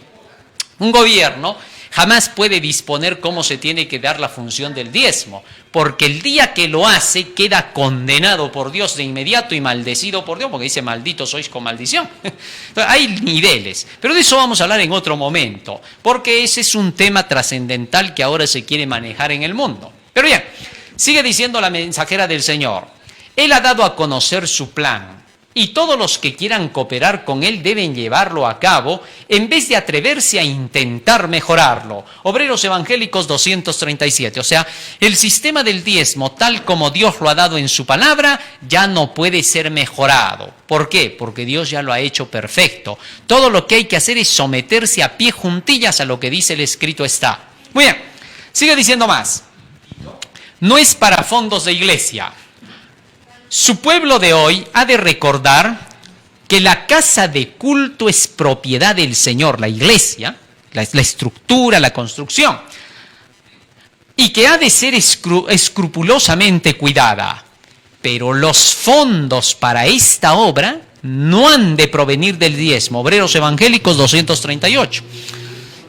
Un gobierno jamás puede disponer cómo se tiene que dar la función del diezmo, porque el día que lo hace queda condenado por Dios de inmediato y maldecido por Dios, porque dice malditos sois con maldición. Entonces, hay niveles, pero de eso vamos a hablar en otro momento, porque ese es un tema trascendental que ahora se quiere manejar en el mundo. Pero bien, sigue diciendo la mensajera del Señor, Él ha dado a conocer su plan. Y todos los que quieran cooperar con Él deben llevarlo a cabo en vez de atreverse a intentar mejorarlo. Obreros Evangélicos 237. O sea, el sistema del diezmo, tal como Dios lo ha dado en su palabra, ya no puede ser mejorado. ¿Por qué? Porque Dios ya lo ha hecho perfecto. Todo lo que hay que hacer es someterse a pie juntillas a lo que dice el escrito está. Muy bien, sigue diciendo más. No es para fondos de iglesia. Su pueblo de hoy ha de recordar que la casa de culto es propiedad del Señor, la iglesia, la estructura, la construcción, y que ha de ser escrupulosamente cuidada. Pero los fondos para esta obra no han de provenir del diezmo. Obreros Evangélicos 238.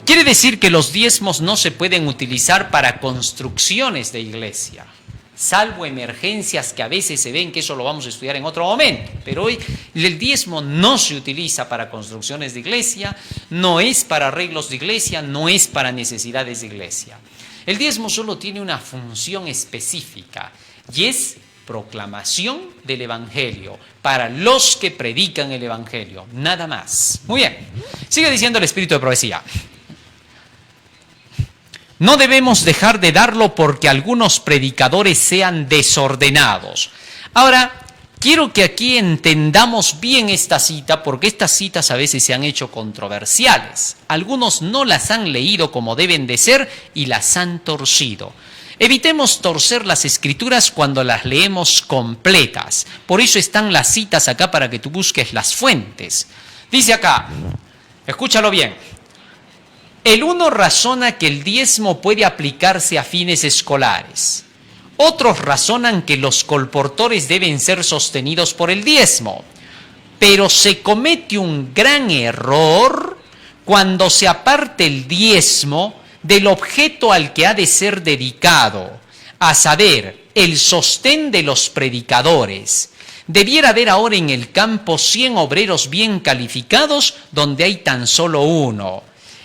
Quiere decir que los diezmos no se pueden utilizar para construcciones de iglesia, salvo emergencias que a veces se ven, que eso lo vamos a estudiar en otro momento. Pero hoy el diezmo no se utiliza para construcciones de iglesia, no es para arreglos de iglesia, no es para necesidades de iglesia. El diezmo solo tiene una función específica y es proclamación del Evangelio para los que predican el Evangelio, nada más. Muy bien, sigue diciendo el espíritu de profecía. No debemos dejar de darlo porque algunos predicadores sean desordenados. Ahora, quiero que aquí entendamos bien esta cita, porque estas citas a veces se han hecho controversiales. Algunos no las han leído como deben de ser y las han torcido. Evitemos torcer las escrituras cuando las leemos completas. Por eso están las citas acá para que tú busques las fuentes. Dice acá, escúchalo bien. El uno razona que el diezmo puede aplicarse a fines escolares. Otros razonan que los colportores deben ser sostenidos por el diezmo. Pero se comete un gran error cuando se aparte el diezmo del objeto al que ha de ser dedicado, a saber, el sostén de los predicadores. Debiera haber ahora en el campo 100 obreros bien calificados donde hay tan solo uno.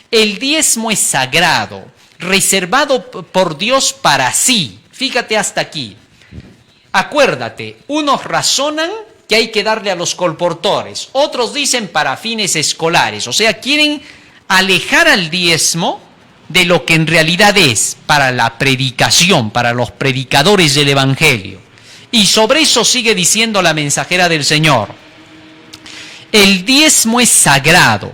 El diezmo es sagrado, reservado por Dios para sí. Fíjate hasta aquí. Acuérdate, unos razonan que hay que darle a los colportores, otros dicen para fines escolares, o sea, quieren alejar al diezmo de lo que en realidad es para la predicación, para los predicadores del Evangelio. Y sobre eso sigue diciendo la mensajera del Señor. El diezmo es sagrado,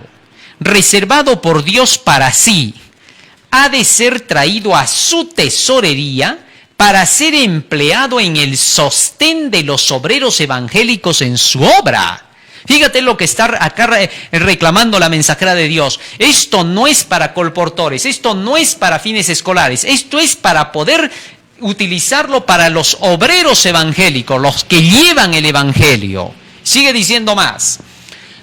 reservado por Dios para sí. Ha de ser traído a su tesorería para ser empleado en el sostén de los obreros evangélicos en su obra. Fíjate lo que está acá reclamando la mensajera de Dios. Esto no es para colportores, esto no es para fines escolares, esto es para poder utilizarlo para los obreros evangélicos, los que llevan el evangelio. Sigue diciendo más.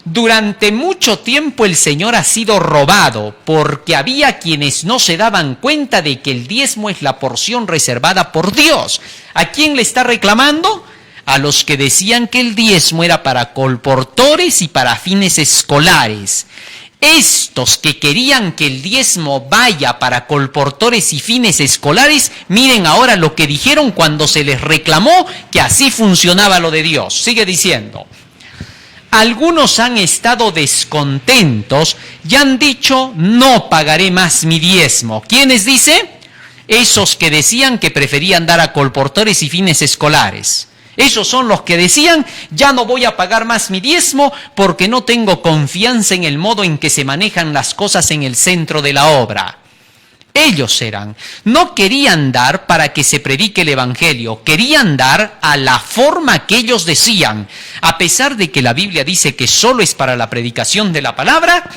Durante mucho tiempo el Señor ha sido robado porque había quienes no se daban cuenta de que el diezmo es la porción reservada por Dios. ¿A quién le está reclamando? A los que decían que el diezmo era para colportores y para fines escolares. Estos que querían que el diezmo vaya para colportores y fines escolares, miren ahora lo que dijeron cuando se les reclamó que así funcionaba lo de Dios. Sigue diciendo. Algunos han estado descontentos y han dicho, no pagaré más mi diezmo. ¿Quiénes dice? Esos que decían que preferían dar a colportores y fines escolares. Esos son los que decían, ya no voy a pagar más mi diezmo porque no tengo confianza en el modo en que se manejan las cosas en el centro de la obra. Ellos eran, no querían dar para que se predique el evangelio, querían dar a la forma que ellos decían. A pesar de que la Biblia dice que solo es para la predicación de la palabra,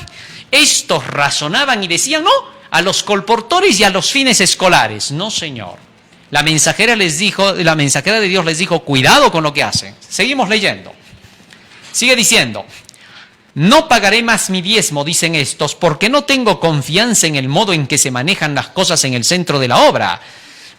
estos razonaban y decían, no, a los colportores y a los fines escolares. No, señor. La mensajera de Dios les dijo, cuidado con lo que hacen. Seguimos leyendo. Sigue diciendo, no pagaré más mi diezmo, dicen estos, porque no tengo confianza en el modo en que se manejan las cosas en el centro de la obra.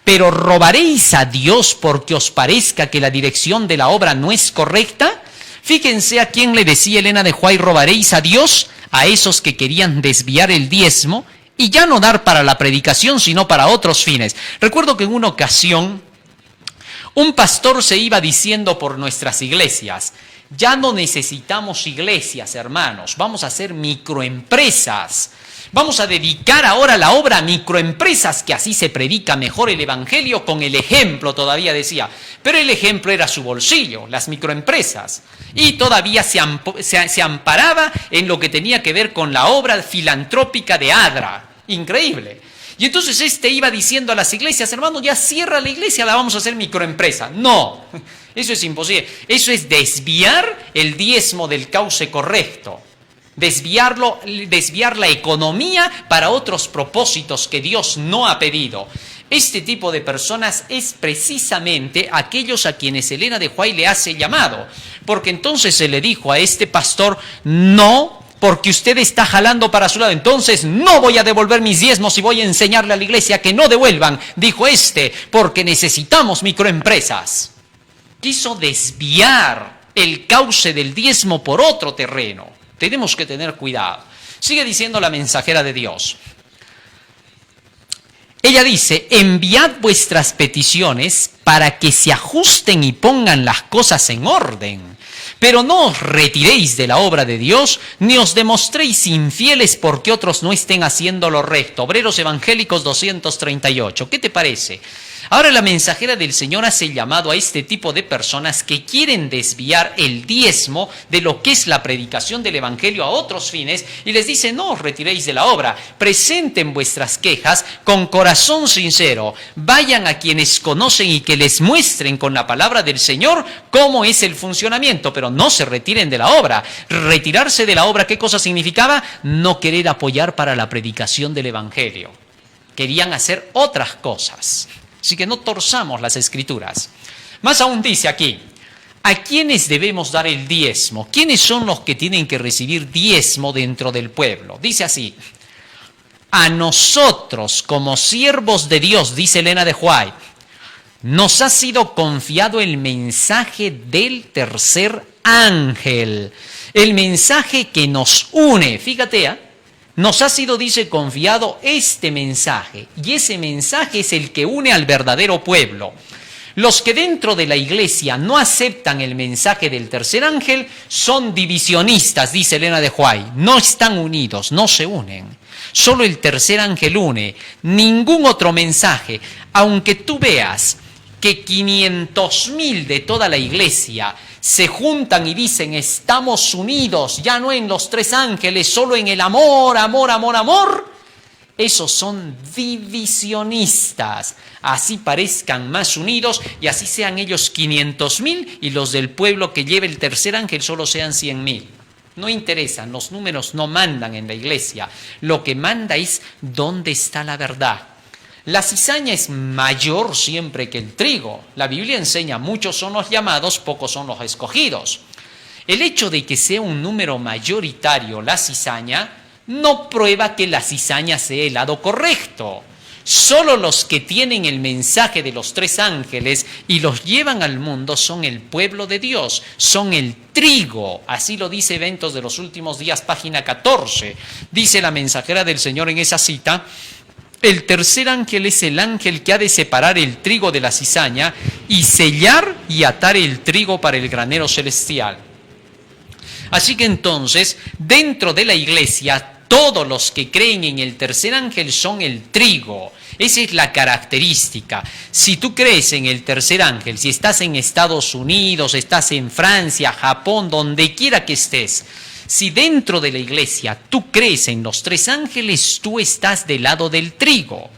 Pero ¿robaréis a Dios porque os parezca que la dirección de la obra no es correcta? Fíjense a quién le decía Elena de White, ¿robaréis a Dios? A esos que querían desviar el diezmo y ya no dar para la predicación, sino para otros fines. Recuerdo que en una ocasión un pastor se iba diciendo por nuestras iglesias, ya no necesitamos iglesias, hermanos, vamos a hacer microempresas. Vamos a dedicar ahora la obra a microempresas, que así se predica mejor el evangelio con el ejemplo, todavía decía. Pero el ejemplo era su bolsillo, las microempresas. Y todavía se amparaba en lo que tenía que ver con la obra filantrópica de ADRA. Increíble. Y entonces iba diciendo a las iglesias, hermano, ya cierra la iglesia, la vamos a hacer microempresa. No, Eso es imposible. Eso es desviar el diezmo del cauce correcto. Desviar la economía para otros propósitos que Dios no ha pedido. Este tipo de personas es precisamente aquellos a quienes Elena de White le hace llamado. Porque entonces se le dijo a este pastor, no, porque usted está jalando para su lado, entonces no voy a devolver mis diezmos y voy a enseñarle a la iglesia que no devuelvan, dijo porque necesitamos microempresas. Quiso desviar el cauce del diezmo por otro terreno. Tenemos que tener cuidado. Sigue diciendo la mensajera de Dios. Ella dice, enviad vuestras peticiones para que se ajusten y pongan las cosas en orden. Pero no os retiréis de la obra de Dios, ni os demostréis infieles porque otros no estén haciendo lo recto. Obreros Evangélicos 238. ¿Qué te parece? Ahora la mensajera del Señor hace llamado a este tipo de personas que quieren desviar el diezmo de lo que es la predicación del Evangelio a otros fines y les dice, no os retiréis de la obra, presenten vuestras quejas con corazón sincero, vayan a quienes conocen y que les muestren con la palabra del Señor cómo es el funcionamiento, pero no se retiren de la obra. Retirarse de la obra, ¿qué cosa significaba? No querer apoyar para la predicación del Evangelio. Querían hacer otras cosas. Así que no torzamos las Escrituras. Más aún dice aquí, ¿a quiénes debemos dar el diezmo? ¿Quiénes son los que tienen que recibir diezmo dentro del pueblo? Dice así, a nosotros como siervos de Dios, dice Elena de White, nos ha sido confiado el mensaje del tercer ángel, el mensaje que nos une. Fíjate, nos ha sido, dice, confiado este mensaje, y ese mensaje es el que une al verdadero pueblo. Los que dentro de la iglesia no aceptan el mensaje del tercer ángel son divisionistas, dice Elena de White. No están unidos, no se unen. Solo el tercer ángel une, ningún otro mensaje. Aunque tú veas que 500,000 de toda la iglesia se juntan y dicen estamos unidos, ya no en los tres ángeles, solo en el amor, amor, amor, amor. Esos son divisionistas. Así parezcan más unidos y así sean ellos 500,000 y los del pueblo que lleve el tercer ángel solo sean 100,000. No interesan, los números no mandan en la iglesia. Lo que manda es dónde está la verdad. La cizaña es mayor siempre que el trigo. La Biblia enseña, muchos son los llamados, pocos son los escogidos. El hecho de que sea un número mayoritario la cizaña no prueba que la cizaña sea el lado correcto. Solo los que tienen el mensaje de los tres ángeles y los llevan al mundo son el pueblo de Dios, son el trigo. Así lo dice Eventos de los Últimos Días, página 14. Dice la mensajera del Señor en esa cita, el tercer ángel es el ángel que ha de separar el trigo de la cizaña y sellar y atar el trigo para el granero celestial. Así que entonces, dentro de la iglesia, todos los que creen en el tercer ángel son el trigo. Esa es la característica. Si tú crees en el tercer ángel, si estás en Estados Unidos, estás en Francia, Japón, donde quiera que estés, si dentro de la iglesia tú crees en los tres ángeles, tú estás del lado del trigo.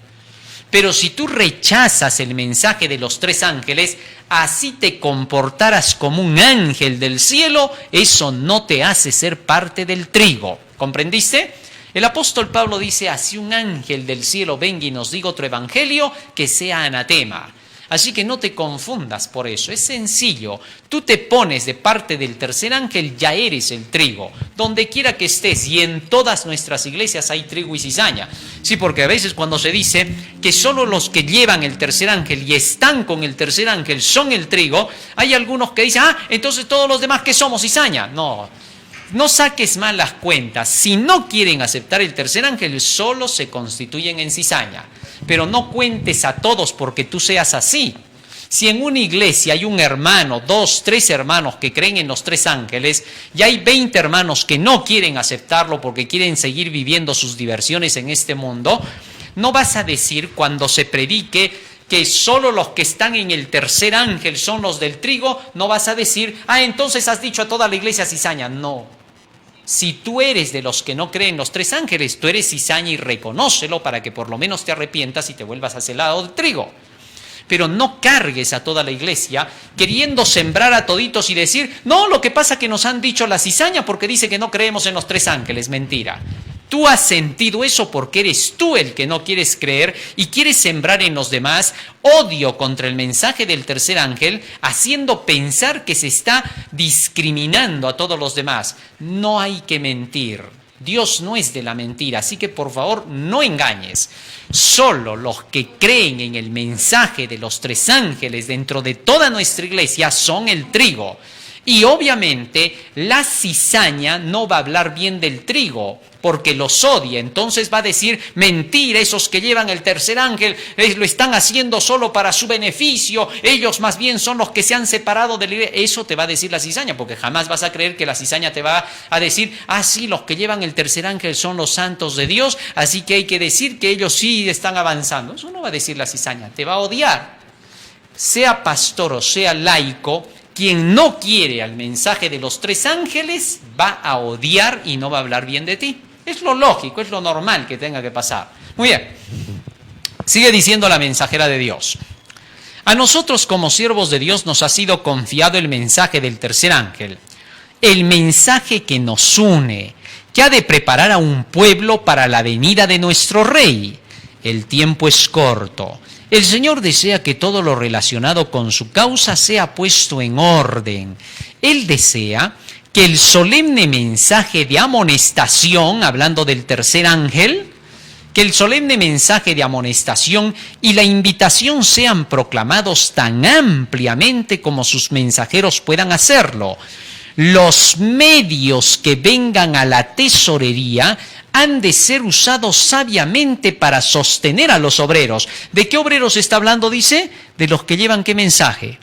Pero si tú rechazas el mensaje de los tres ángeles, así te comportaras como un ángel del cielo, eso no te hace ser parte del trigo. ¿Comprendiste? El apóstol Pablo dice, así un ángel del cielo venga y nos diga otro evangelio, que sea anatema. Así que no te confundas por eso, es sencillo. Tú te pones de parte del tercer ángel, ya eres el trigo. Donde quiera que estés, y en todas nuestras iglesias hay trigo y cizaña. Sí, porque a veces cuando se dice que solo los que llevan el tercer ángel y están con el tercer ángel son el trigo, hay algunos que dicen, entonces todos los demás que somos cizaña. No saques mal las cuentas. Si no quieren aceptar el tercer ángel, solo se constituyen en cizaña. Pero no cuentes a todos porque tú seas así. Si en una iglesia hay un hermano, 2, 3 hermanos que creen en los tres ángeles, y hay 20 hermanos que no quieren aceptarlo porque quieren seguir viviendo sus diversiones en este mundo, no vas a decir cuando se predique que solo los que están en el tercer ángel son los del trigo, no vas a decir, entonces has dicho a toda la iglesia cizaña. No. Si tú eres de los que no creen los tres ángeles, tú eres cizaña y reconócelo para que por lo menos te arrepientas y te vuelvas hacia el lado del trigo. pero no cargues a toda la iglesia queriendo sembrar a toditos y decir, no, lo que pasa es que nos han dicho la cizaña porque dice que no creemos en los 3 ángeles. Mentira. Tú has sentido eso porque eres tú el que no quieres creer y quieres sembrar en los demás odio contra el mensaje del tercer ángel, haciendo pensar que se está discriminando a todos los demás. No hay que mentir. Dios no es de la mentira, así que por favor no engañes. Solo los que creen en el mensaje de los 3 ángeles dentro de toda nuestra iglesia son el trigo. Y obviamente la cizaña no va a hablar bien del trigo porque los odia. Entonces va a decir, mentira, esos que llevan el tercer ángel lo están haciendo solo para su beneficio. Ellos más bien son los que se han separado de la iglesia. Eso te va a decir la cizaña, porque jamás vas a creer que la cizaña te va a decir, sí, los que llevan el tercer ángel son los santos de Dios, así que hay que decir que ellos sí están avanzando. Eso no va a decir la cizaña, te va a odiar. Sea pastor o sea laico, quien no quiere al mensaje de los 3 ángeles va a odiar y no va a hablar bien de ti. Es lo lógico, es lo normal que tenga que pasar. Muy bien. Sigue diciendo la mensajera de Dios. A nosotros como siervos de Dios nos ha sido confiado el mensaje del tercer ángel. El mensaje que nos une, que ha de preparar a un pueblo para la venida de nuestro Rey. El tiempo es corto. El Señor desea que todo lo relacionado con su causa sea puesto en orden. Él desea que el solemne mensaje de amonestación, hablando del tercer ángel, que el solemne mensaje de amonestación y la invitación sean proclamados tan ampliamente como sus mensajeros puedan hacerlo. Los medios que vengan a la tesorería han de ser usados sabiamente para sostener a los obreros. ¿De qué obreros está hablando? Dice, de los que llevan ¿qué mensaje?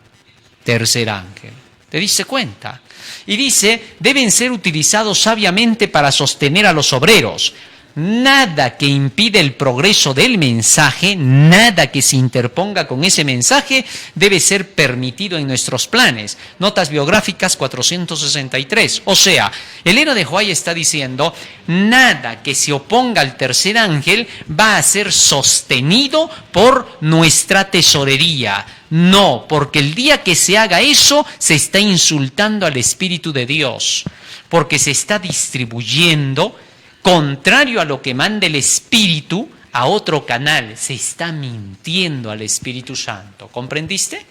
Tercer ángel. ¿Te diste cuenta? Y dice, deben ser utilizados sabiamente para sostener a los obreros. Nada que impide el progreso del mensaje, nada que se interponga con ese mensaje debe ser permitido en nuestros planes. Notas biográficas 463. O sea, Elena de White está diciendo, nada que se oponga al tercer ángel va a ser sostenido por nuestra tesorería. No, porque el día que se haga eso, se está insultando al Espíritu de Dios, porque se está distribuyendo contrario a lo que manda el Espíritu, a otro canal. Se está mintiendo al Espíritu Santo. ¿Comprendiste?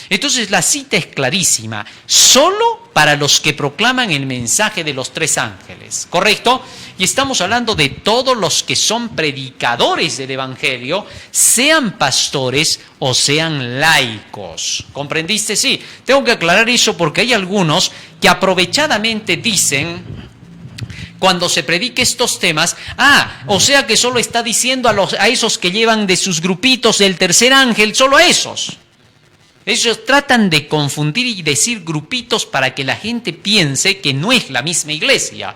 Entonces la cita es clarísima. Solo para los que proclaman el mensaje de los 3 ángeles. ¿Correcto? Y estamos hablando de todos los que son predicadores del Evangelio, sean pastores o sean laicos. ¿Comprendiste? Sí. Tengo que aclarar eso porque hay algunos que aprovechadamente dicen, cuando se predique estos temas, o sea que solo está diciendo a esos que llevan de sus grupitos el tercer ángel, solo a esos. Ellos tratan de confundir y decir grupitos para que la gente piense que no es la misma iglesia.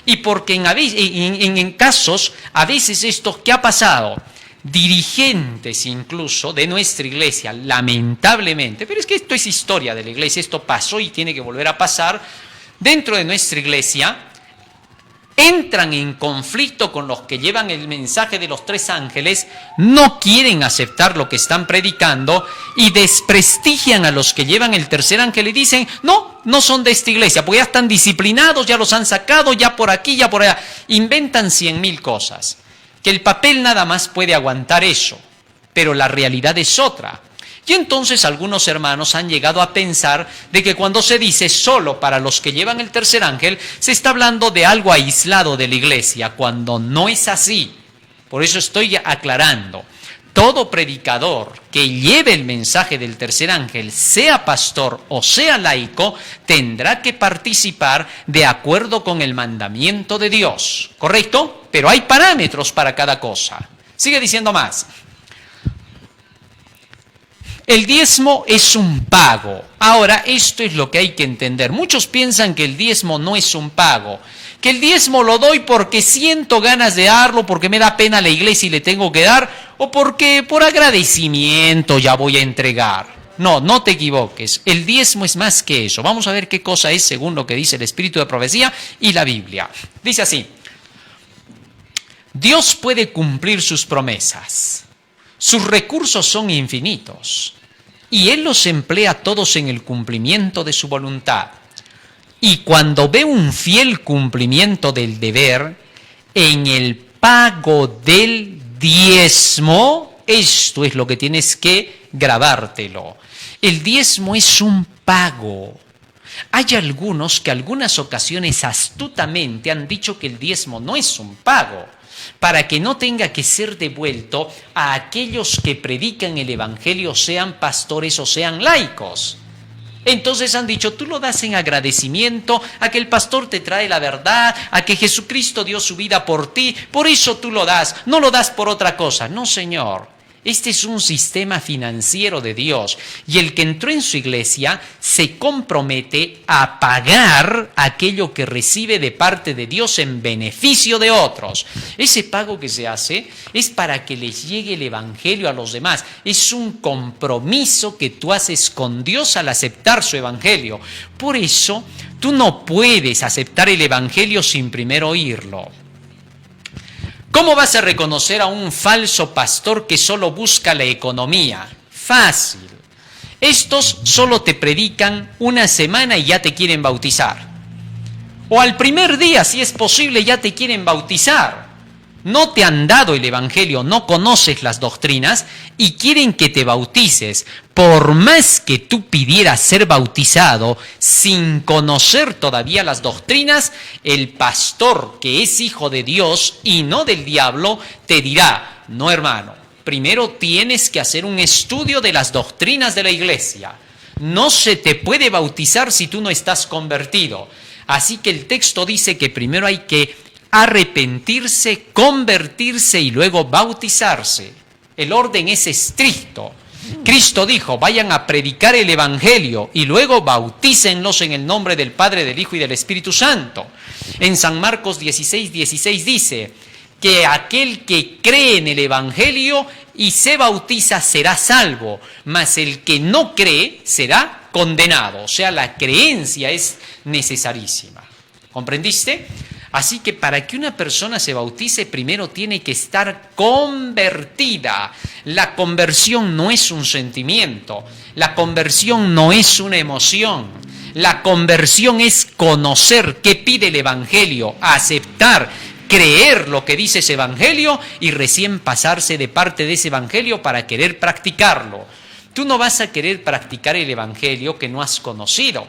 Y porque en casos, a veces esto, ¿qué ha pasado? Dirigentes incluso de nuestra iglesia, lamentablemente, pero es que esto es historia de la iglesia, esto pasó y tiene que volver a pasar, dentro de nuestra iglesia, entran en conflicto con los que llevan el mensaje de los 3 ángeles, no quieren aceptar lo que están predicando y desprestigian a los que llevan el tercer ángel y dicen, no son de esta iglesia, porque ya están disciplinados, ya los han sacado, ya por aquí, ya por allá. Inventan 100.000 cosas, que el papel nada más puede aguantar eso, pero la realidad es otra. Y entonces algunos hermanos han llegado a pensar de que cuando se dice solo para los que llevan el tercer ángel, se está hablando de algo aislado de la iglesia, cuando no es así. Por eso estoy aclarando. Todo predicador que lleve el mensaje del tercer ángel, sea pastor o sea laico, tendrá que participar de acuerdo con el mandamiento de Dios. ¿Correcto? Pero hay parámetros para cada cosa. Sigue diciendo más. El diezmo es un pago. Ahora, esto es lo que hay que entender. Muchos piensan que el diezmo no es un pago, que el diezmo lo doy porque siento ganas de darlo, porque me da pena la iglesia y le tengo que dar, o porque por agradecimiento ya voy a entregar. No te equivoques. El diezmo es más que eso. Vamos a ver qué cosa es según lo que dice el Espíritu de Profecía y la Biblia. Dice así: Dios puede cumplir sus promesas. Sus recursos son infinitos y Él los emplea todos en el cumplimiento de su voluntad. Y cuando ve un fiel cumplimiento del deber en el pago del diezmo, esto es lo que tienes que grabártelo. El diezmo es un pago. Hay algunos que algunas ocasiones astutamente han dicho que el diezmo no es un pago, para que no tenga que ser devuelto a aquellos que predican el evangelio, sean pastores o sean laicos. Entonces han dicho, tú lo das en agradecimiento a que el pastor te trae la verdad, a que Jesucristo dio su vida por ti, por eso tú lo das, no lo das por otra cosa. No, Señor. Este es un sistema financiero de Dios y el que entró en su iglesia se compromete a pagar aquello que recibe de parte de Dios en beneficio de otros. Ese pago que se hace es para que les llegue el evangelio a los demás. Es un compromiso que tú haces con Dios al aceptar su evangelio. Por eso tú no puedes aceptar el evangelio sin primero oírlo. ¿Cómo vas a reconocer a un falso pastor que solo busca la economía? Fácil. Estos solo te predican una semana y ya te quieren bautizar. O al primer día, si es posible, ya te quieren bautizar. No te han dado el evangelio, no conoces las doctrinas y quieren que te bautices. Por más que tú pidieras ser bautizado sin conocer todavía las doctrinas, el pastor que es hijo de Dios y no del diablo te dirá, no hermano, primero tienes que hacer un estudio de las doctrinas de la iglesia. No se te puede bautizar si tú no estás convertido. Así que el texto dice que primero hay que arrepentirse, convertirse y luego bautizarse. El orden es estricto. Cristo dijo, vayan a predicar el evangelio y luego bautícenlos en el nombre del Padre, del Hijo y del Espíritu Santo. En San Marcos 16:16 dice que aquel que cree en el evangelio y se bautiza será salvo, mas el que no cree será condenado. O sea, la creencia es necesarísima. ¿Comprendiste? Así que para que una persona se bautice, primero tiene que estar convertida. La conversión no es un sentimiento, la conversión no es una emoción. La conversión es conocer qué pide el evangelio, aceptar, creer lo que dice ese evangelio y recién pasarse de parte de ese evangelio para querer practicarlo. Tú no vas a querer practicar el evangelio que no has conocido.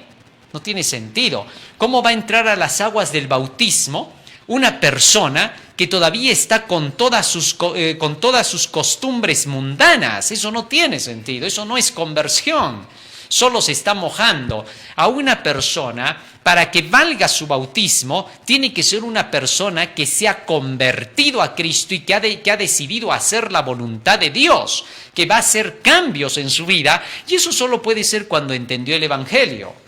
No tiene sentido. ¿Cómo va a entrar a las aguas del bautismo una persona que todavía está con todas sus costumbres mundanas? Eso no tiene sentido, eso no es conversión. Solo se está mojando. A una persona, para que valga su bautismo, tiene que ser una persona que se ha convertido a Cristo y que ha decidido hacer la voluntad de Dios, que va a hacer cambios en su vida, y eso solo puede ser cuando entendió el evangelio.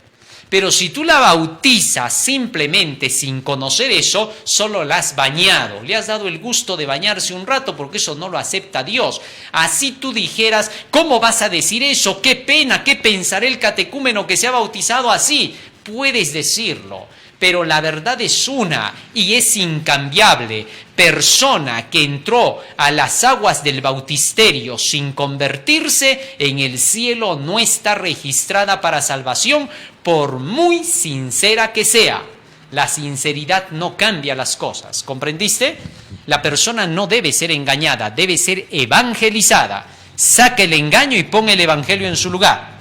Pero si tú la bautizas simplemente sin conocer eso, solo la has bañado. Le has dado el gusto de bañarse un rato porque eso no lo acepta Dios. Así tú dijeras, ¿cómo vas a decir eso? ¡Qué pena! ¿Qué pensará el catecúmeno que se ha bautizado así? Puedes decirlo, pero la verdad es una y es incambiable. Persona que entró a las aguas del bautisterio sin convertirse, en el cielo no está registrada para salvación, por muy sincera que sea. La sinceridad no cambia las cosas, ¿comprendiste? La persona no debe ser engañada, debe ser evangelizada. Saca el engaño y pon el evangelio en su lugar.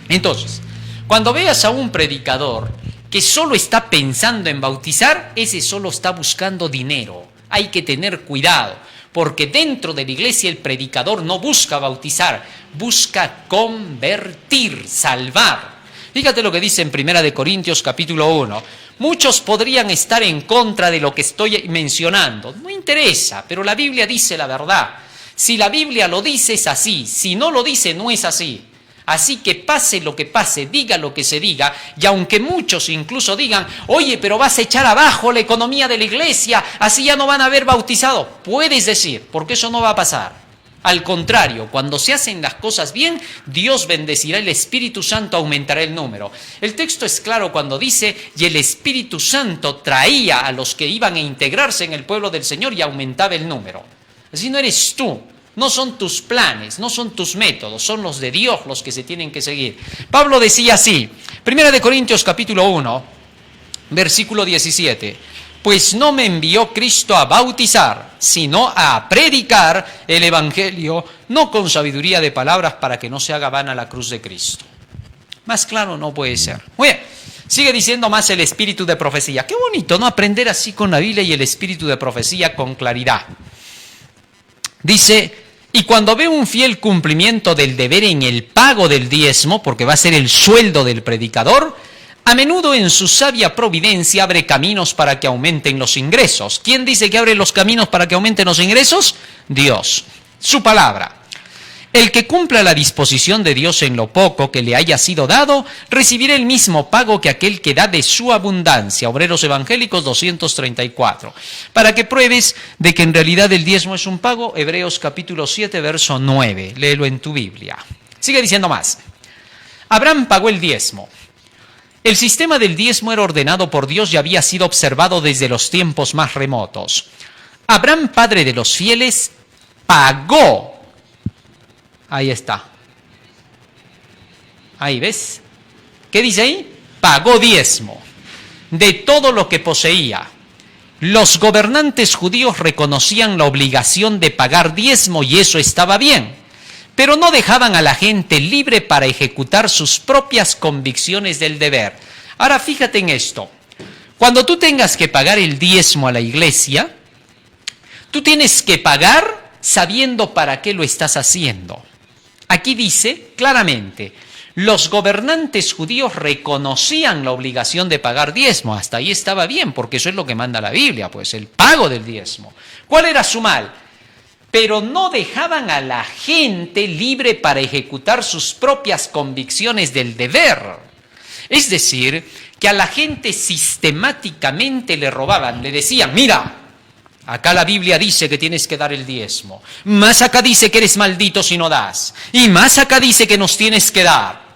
Entonces, cuando veas a un predicador que solo está pensando en bautizar, ese solo está buscando dinero. Hay que tener cuidado, porque dentro de la iglesia el predicador no busca bautizar, busca convertir, salvar. Fíjate lo que dice en 1 Corintios capítulo 1. Muchos podrían estar en contra de lo que estoy mencionando. No interesa, pero la Biblia dice la verdad. Si la Biblia lo dice es así, si no lo dice no es así. Así que pase lo que pase, diga lo que se diga, y aunque muchos incluso digan, oye, pero vas a echar abajo la economía de la iglesia, así ya no van a haber bautizado. Puedes decir, porque eso no va a pasar. Al contrario, cuando se hacen las cosas bien, Dios bendecirá, el Espíritu Santo aumentará el número. El texto es claro cuando dice, y el Espíritu Santo traía a los que iban a integrarse en el pueblo del Señor y aumentaba el número. Así no eres tú. No son tus planes, no son tus métodos, son los de Dios los que se tienen que seguir. Pablo decía así, 1 Corintios capítulo 1, versículo 17. Pues no me envió Cristo a bautizar, sino a predicar el Evangelio, no con sabiduría de palabras para que no se haga vana la cruz de Cristo. Más claro no puede ser. Muy bien, sigue diciendo más el espíritu de profecía. Qué bonito, ¿no? Aprender así con la Biblia y el espíritu de profecía con claridad. Dice, y cuando ve un fiel cumplimiento del deber en el pago del diezmo, porque va a ser el sueldo del predicador, a menudo en su sabia providencia abre caminos para que aumenten los ingresos. ¿Quién dice que abre los caminos para que aumenten los ingresos? Dios. Su palabra. El que cumpla la disposición de Dios en lo poco que le haya sido dado, recibirá el mismo pago que aquel que da de su abundancia. Obreros Evangélicos 234. Para que pruebes de que en realidad el diezmo es un pago, Hebreos capítulo 7, verso 9. Léelo en tu Biblia. Sigue diciendo más. Abraham pagó el diezmo. El sistema del diezmo era ordenado por Dios y había sido observado desde los tiempos más remotos. Abraham, padre de los fieles, pagó. Ahí está. Ahí ves. ¿Qué dice ahí? Pagó diezmo de todo lo que poseía. Los gobernantes judíos reconocían la obligación de pagar diezmo y eso estaba bien, pero no dejaban a la gente libre para ejecutar sus propias convicciones del deber. Ahora fíjate en esto. Cuando tú tengas que pagar el diezmo a la iglesia, tú tienes que pagar sabiendo para qué lo estás haciendo. Aquí dice claramente, los gobernantes judíos reconocían la obligación de pagar diezmo. Hasta ahí estaba bien, porque eso es lo que manda la Biblia, pues el pago del diezmo. ¿Cuál era su mal? Pero no dejaban a la gente libre para ejecutar sus propias convicciones del deber. Es decir, que a la gente sistemáticamente le robaban, le decían, mira, acá la Biblia dice que tienes que dar el diezmo, más acá dice que eres maldito si no das, y más acá dice que nos tienes que dar.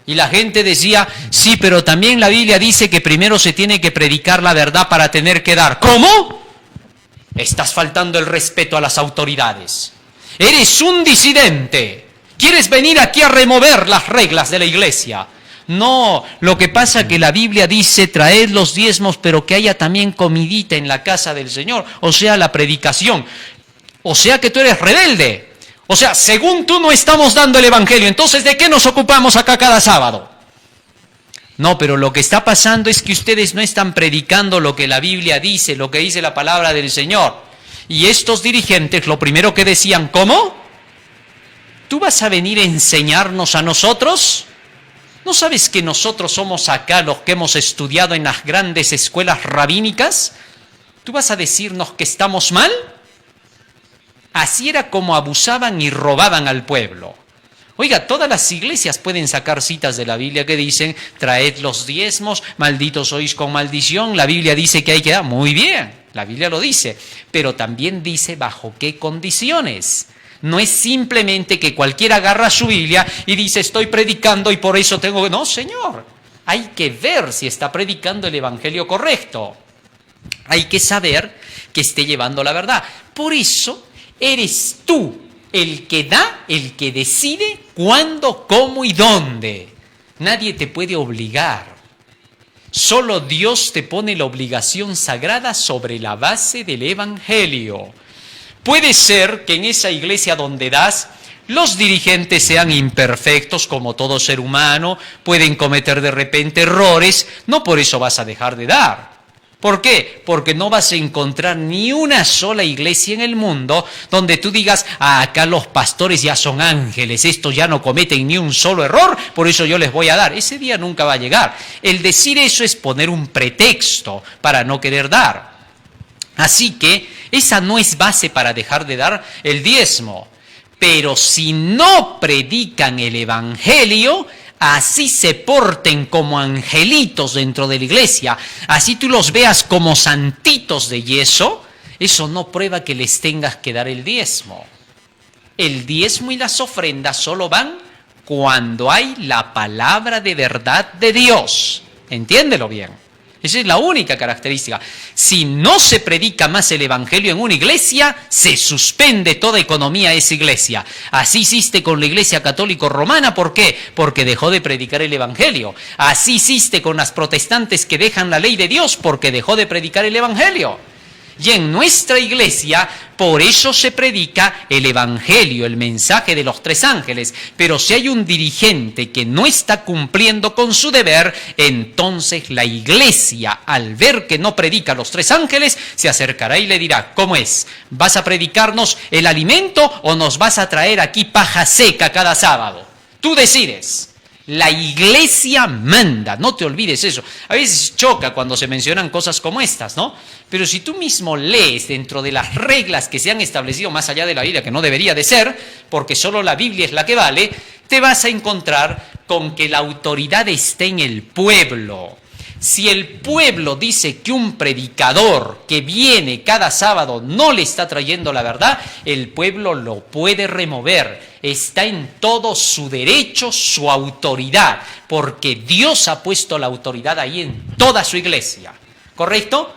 Y la gente decía, sí, pero también la Biblia dice que primero se tiene que predicar la verdad para tener que dar. ¿Cómo? Estás faltando el respeto a las autoridades. Eres un disidente. ¿Quieres venir aquí a remover las reglas de la iglesia? No, lo que pasa es que la Biblia dice, traed los diezmos, pero que haya también comidita en la casa del Señor. O sea, la predicación. O sea que tú eres rebelde. O sea, según tú no estamos dando el evangelio. Entonces, ¿de qué nos ocupamos acá cada sábado? No, pero lo que está pasando es que ustedes no están predicando lo que la Biblia dice, lo que dice la palabra del Señor. Y estos dirigentes lo primero que decían, ¿cómo? ¿Tú vas a venir a enseñarnos a nosotros? ¿No sabes que nosotros somos acá los que hemos estudiado en las grandes escuelas rabínicas? ¿Tú vas a decirnos que estamos mal? Así era como abusaban y robaban al pueblo. Oiga, todas las iglesias pueden sacar citas de la Biblia que dicen, traed los diezmos, malditos sois con maldición. La Biblia dice que hay que dar. Muy bien, la Biblia lo dice, pero también dice bajo qué condiciones. No es simplemente que cualquiera agarra su Biblia y dice, estoy predicando y por eso tengo que... No, Señor, hay que ver si está predicando el evangelio correcto. Hay que saber que esté llevando la verdad. Por eso eres tú el que da, el que decide cuándo, cómo y dónde. Nadie te puede obligar. Solo Dios te pone la obligación sagrada sobre la base del evangelio. Puede ser que en esa iglesia donde das, los dirigentes sean imperfectos como todo ser humano, pueden cometer de repente errores, no por eso vas a dejar de dar. ¿Por qué? Porque no vas a encontrar ni una sola iglesia en el mundo donde tú digas, acá los pastores ya son ángeles, estos ya no cometen ni un solo error, por eso yo les voy a dar. Ese día nunca va a llegar. El decir eso es poner un pretexto para no querer dar. Así que esa no es base para dejar de dar el diezmo. Pero si no predican el evangelio, así se porten como angelitos dentro de la iglesia, así tú los veas como santitos de yeso, eso no prueba que les tengas que dar el diezmo. El diezmo y las ofrendas solo van cuando hay la palabra de verdad de Dios. Entiéndelo bien. Esa es la única característica. Si no se predica más el Evangelio en una iglesia, se suspende toda economía a esa iglesia. Así hiciste con la Iglesia Católica Romana. ¿Por qué? Porque dejó de predicar el Evangelio. Así hiciste con las protestantes que dejan la ley de Dios, porque dejó de predicar el Evangelio. Y en nuestra iglesia, por eso se predica el Evangelio, el mensaje de los tres ángeles. Pero si hay un dirigente que no está cumpliendo con su deber, entonces la iglesia, al ver que no predica los tres ángeles, se acercará y le dirá: ¿cómo es? ¿Vas a predicarnos el alimento o nos vas a traer aquí paja seca cada sábado? Tú decides. La iglesia manda, no te olvides eso. A veces choca cuando se mencionan cosas como estas, ¿no? Pero si tú mismo lees dentro de las reglas que se han establecido más allá de la Biblia, que no debería de ser, porque solo la Biblia es la que vale, te vas a encontrar con que la autoridad está en el pueblo. Si el pueblo dice que un predicador que viene cada sábado no le está trayendo la verdad, el pueblo lo puede remover. Está en todo su derecho, su autoridad, porque Dios ha puesto la autoridad ahí en toda su iglesia. ¿Correcto?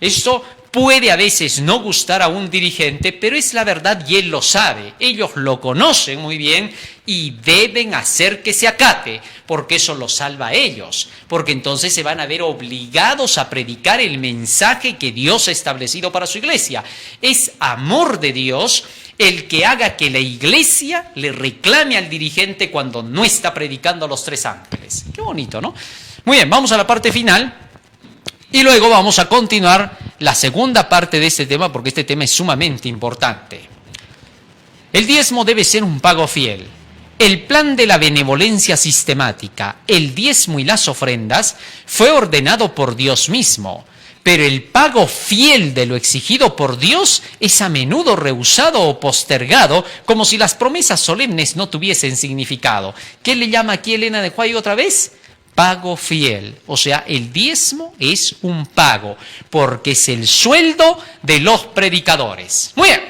Esto puede a veces no gustar a un dirigente, pero es la verdad y él lo sabe. Ellos lo conocen muy bien y deben hacer que se acate, porque eso los salva a ellos. Porque entonces se van a ver obligados a predicar el mensaje que Dios ha establecido para su iglesia. Es amor de Dios el que haga que la iglesia le reclame al dirigente cuando no está predicando a los tres ángeles. Qué bonito, ¿no? Muy bien, vamos a la parte final. Y luego vamos a continuar la segunda parte de este tema, porque este tema es sumamente importante. El diezmo debe ser un pago fiel. El plan de la benevolencia sistemática, el diezmo y las ofrendas, fue ordenado por Dios mismo. Pero el pago fiel de lo exigido por Dios es a menudo rehusado o postergado, como si las promesas solemnes no tuviesen significado. ¿Qué le llama aquí Elena de White otra vez? Pago fiel. O sea, el diezmo es un pago, porque es el sueldo de los predicadores. Muy bien,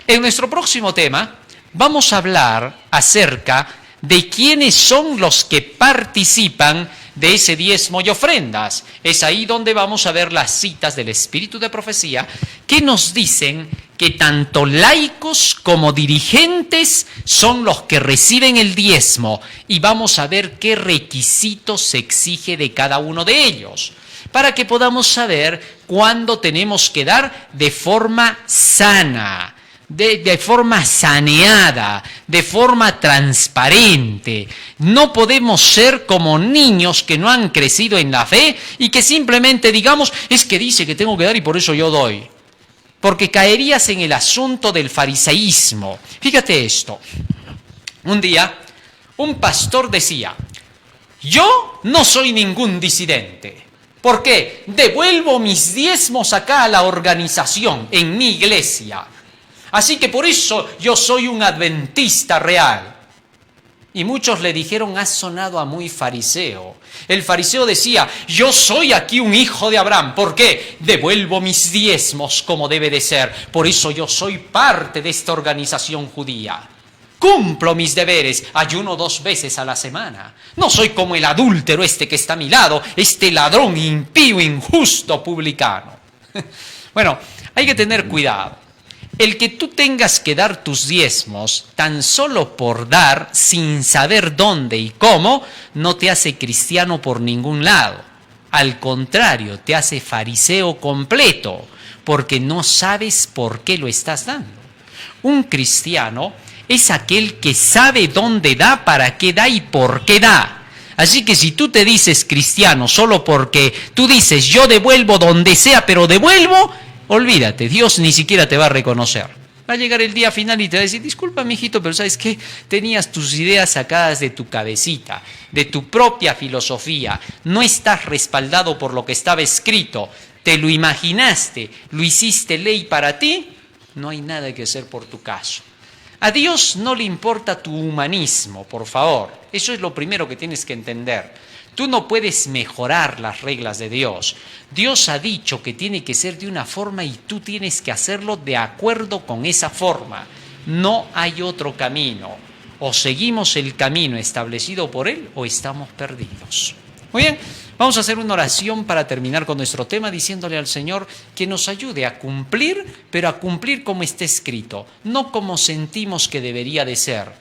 en nuestro próximo tema vamos a hablar acerca de quiénes son los que participan de ese diezmo y ofrendas. Es ahí donde vamos a ver las citas del Espíritu de Profecía que nos dicen que tanto laicos como dirigentes son los que reciben el diezmo, y vamos a ver qué requisitos se exige de cada uno de ellos, para que podamos saber cuándo tenemos que dar de forma sana, de forma saneada, de forma transparente. No podemos ser como niños que no han crecido en la fe y que simplemente digamos: es que dice que tengo que dar y por eso yo doy. Porque caerías en el asunto del fariseísmo. Fíjate esto. Un día, un pastor decía: yo no soy ningún disidente. ¿Por qué? Devuelvo mis diezmos acá a la organización, en mi iglesia. Así que por eso yo soy un adventista real. Y muchos le dijeron: has sonado a muy fariseo. El fariseo decía: yo soy aquí un hijo de Abraham. ¿Por qué? Devuelvo mis diezmos como debe de ser. Por eso yo soy parte de esta organización judía. Cumplo mis deberes, ayuno 2 veces a la semana. No soy como el adúltero este que está a mi lado, este ladrón impío, injusto, publicano. Bueno, hay que tener cuidado. El que tú tengas que dar tus diezmos tan solo por dar, sin saber dónde y cómo, no te hace cristiano por ningún lado. Al contrario, te hace fariseo completo, porque no sabes por qué lo estás dando. Un cristiano es aquel que sabe dónde da, para qué da y por qué da. Así que si tú te dices cristiano solo porque tú dices: yo devuelvo donde sea, pero devuelvo, olvídate, Dios ni siquiera te va a reconocer. Va a llegar el día final y te va a decir: disculpa, mijito, pero ¿sabes qué? Tenías tus ideas sacadas de tu cabecita, de tu propia filosofía. No estás respaldado por lo que estaba escrito. Te lo imaginaste, lo hiciste ley para ti. No hay nada que hacer por tu caso. A Dios no le importa tu humanismo, por favor. Eso es lo primero que tienes que entender. Tú no puedes mejorar las reglas de Dios. Dios ha dicho que tiene que ser de una forma y tú tienes que hacerlo de acuerdo con esa forma. No hay otro camino. O seguimos el camino establecido por Él o estamos perdidos. Muy bien, Vamos a hacer una oración para terminar con nuestro tema, diciéndole al Señor que nos ayude a cumplir, pero a cumplir como está escrito, no como sentimos que debería de ser,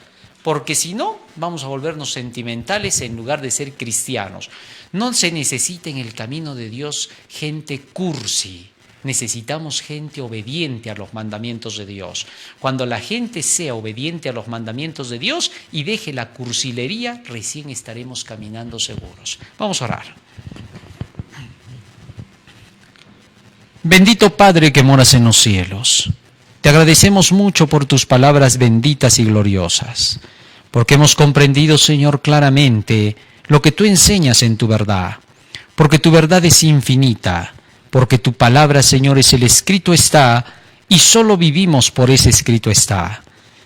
porque si no, vamos a volvernos sentimentales en lugar de ser cristianos. No se necesita en el camino de Dios gente cursi. Necesitamos gente obediente a los mandamientos de Dios. Cuando la gente sea obediente a los mandamientos de Dios y deje la cursilería, recién estaremos caminando seguros. Vamos a orar. Bendito Padre que moras en los cielos, te agradecemos mucho por tus palabras benditas y gloriosas, porque hemos comprendido, Señor, claramente lo que tú enseñas en tu verdad, porque tu verdad es infinita, porque tu palabra, Señor, es el escrito está, y solo vivimos por ese escrito está.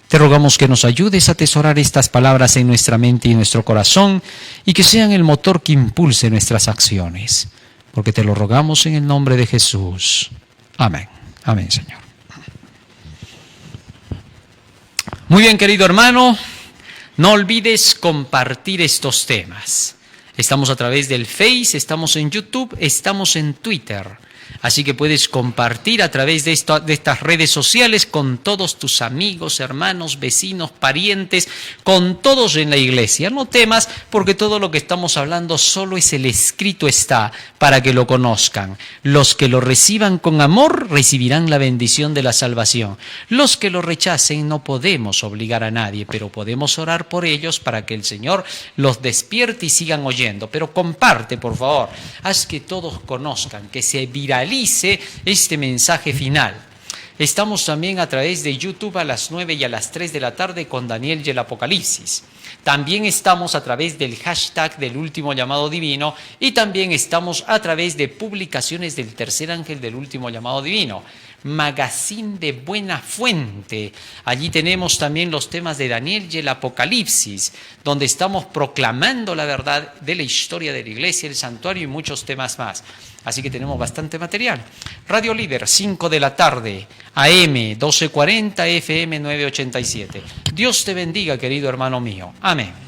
Te rogamos que nos ayudes a atesorar estas palabras en nuestra mente y en nuestro corazón, y que sean el motor que impulse nuestras acciones, porque te lo rogamos en el nombre de Jesús. Amén. Amén, Señor. Muy bien, querido hermano, no olvides compartir estos temas. Estamos a través del Face, estamos en YouTube, estamos en Twitter. Así que puedes compartir a través de estas redes sociales con todos tus amigos, hermanos, vecinos, parientes, con todos en la iglesia. No temas, porque todo lo que estamos hablando solo es el escrito está para que lo conozcan. Los que lo reciban con amor recibirán la bendición de la salvación. Los que lo rechacen no podemos obligar a nadie, pero podemos orar por ellos para que el Señor los despierte y sigan oyendo. Pero comparte, por favor, haz que todos conozcan, que se viralice este mensaje final. Estamos también a través de YouTube a las 9 y a las 3 de la tarde con Daniel y el Apocalipsis. También estamos a través del hashtag del último llamado divino y también estamos a través de publicaciones del tercer ángel del último llamado divino. Magazine de Buena Fuente. Allí tenemos también los temas de Daniel y el Apocalipsis, donde estamos proclamando la verdad de la historia de la iglesia, el santuario y muchos temas más. Así que tenemos bastante material. Radio Líder, 5 de la tarde, AM 1240, FM 987. Dios te bendiga, querido hermano mío. Amén.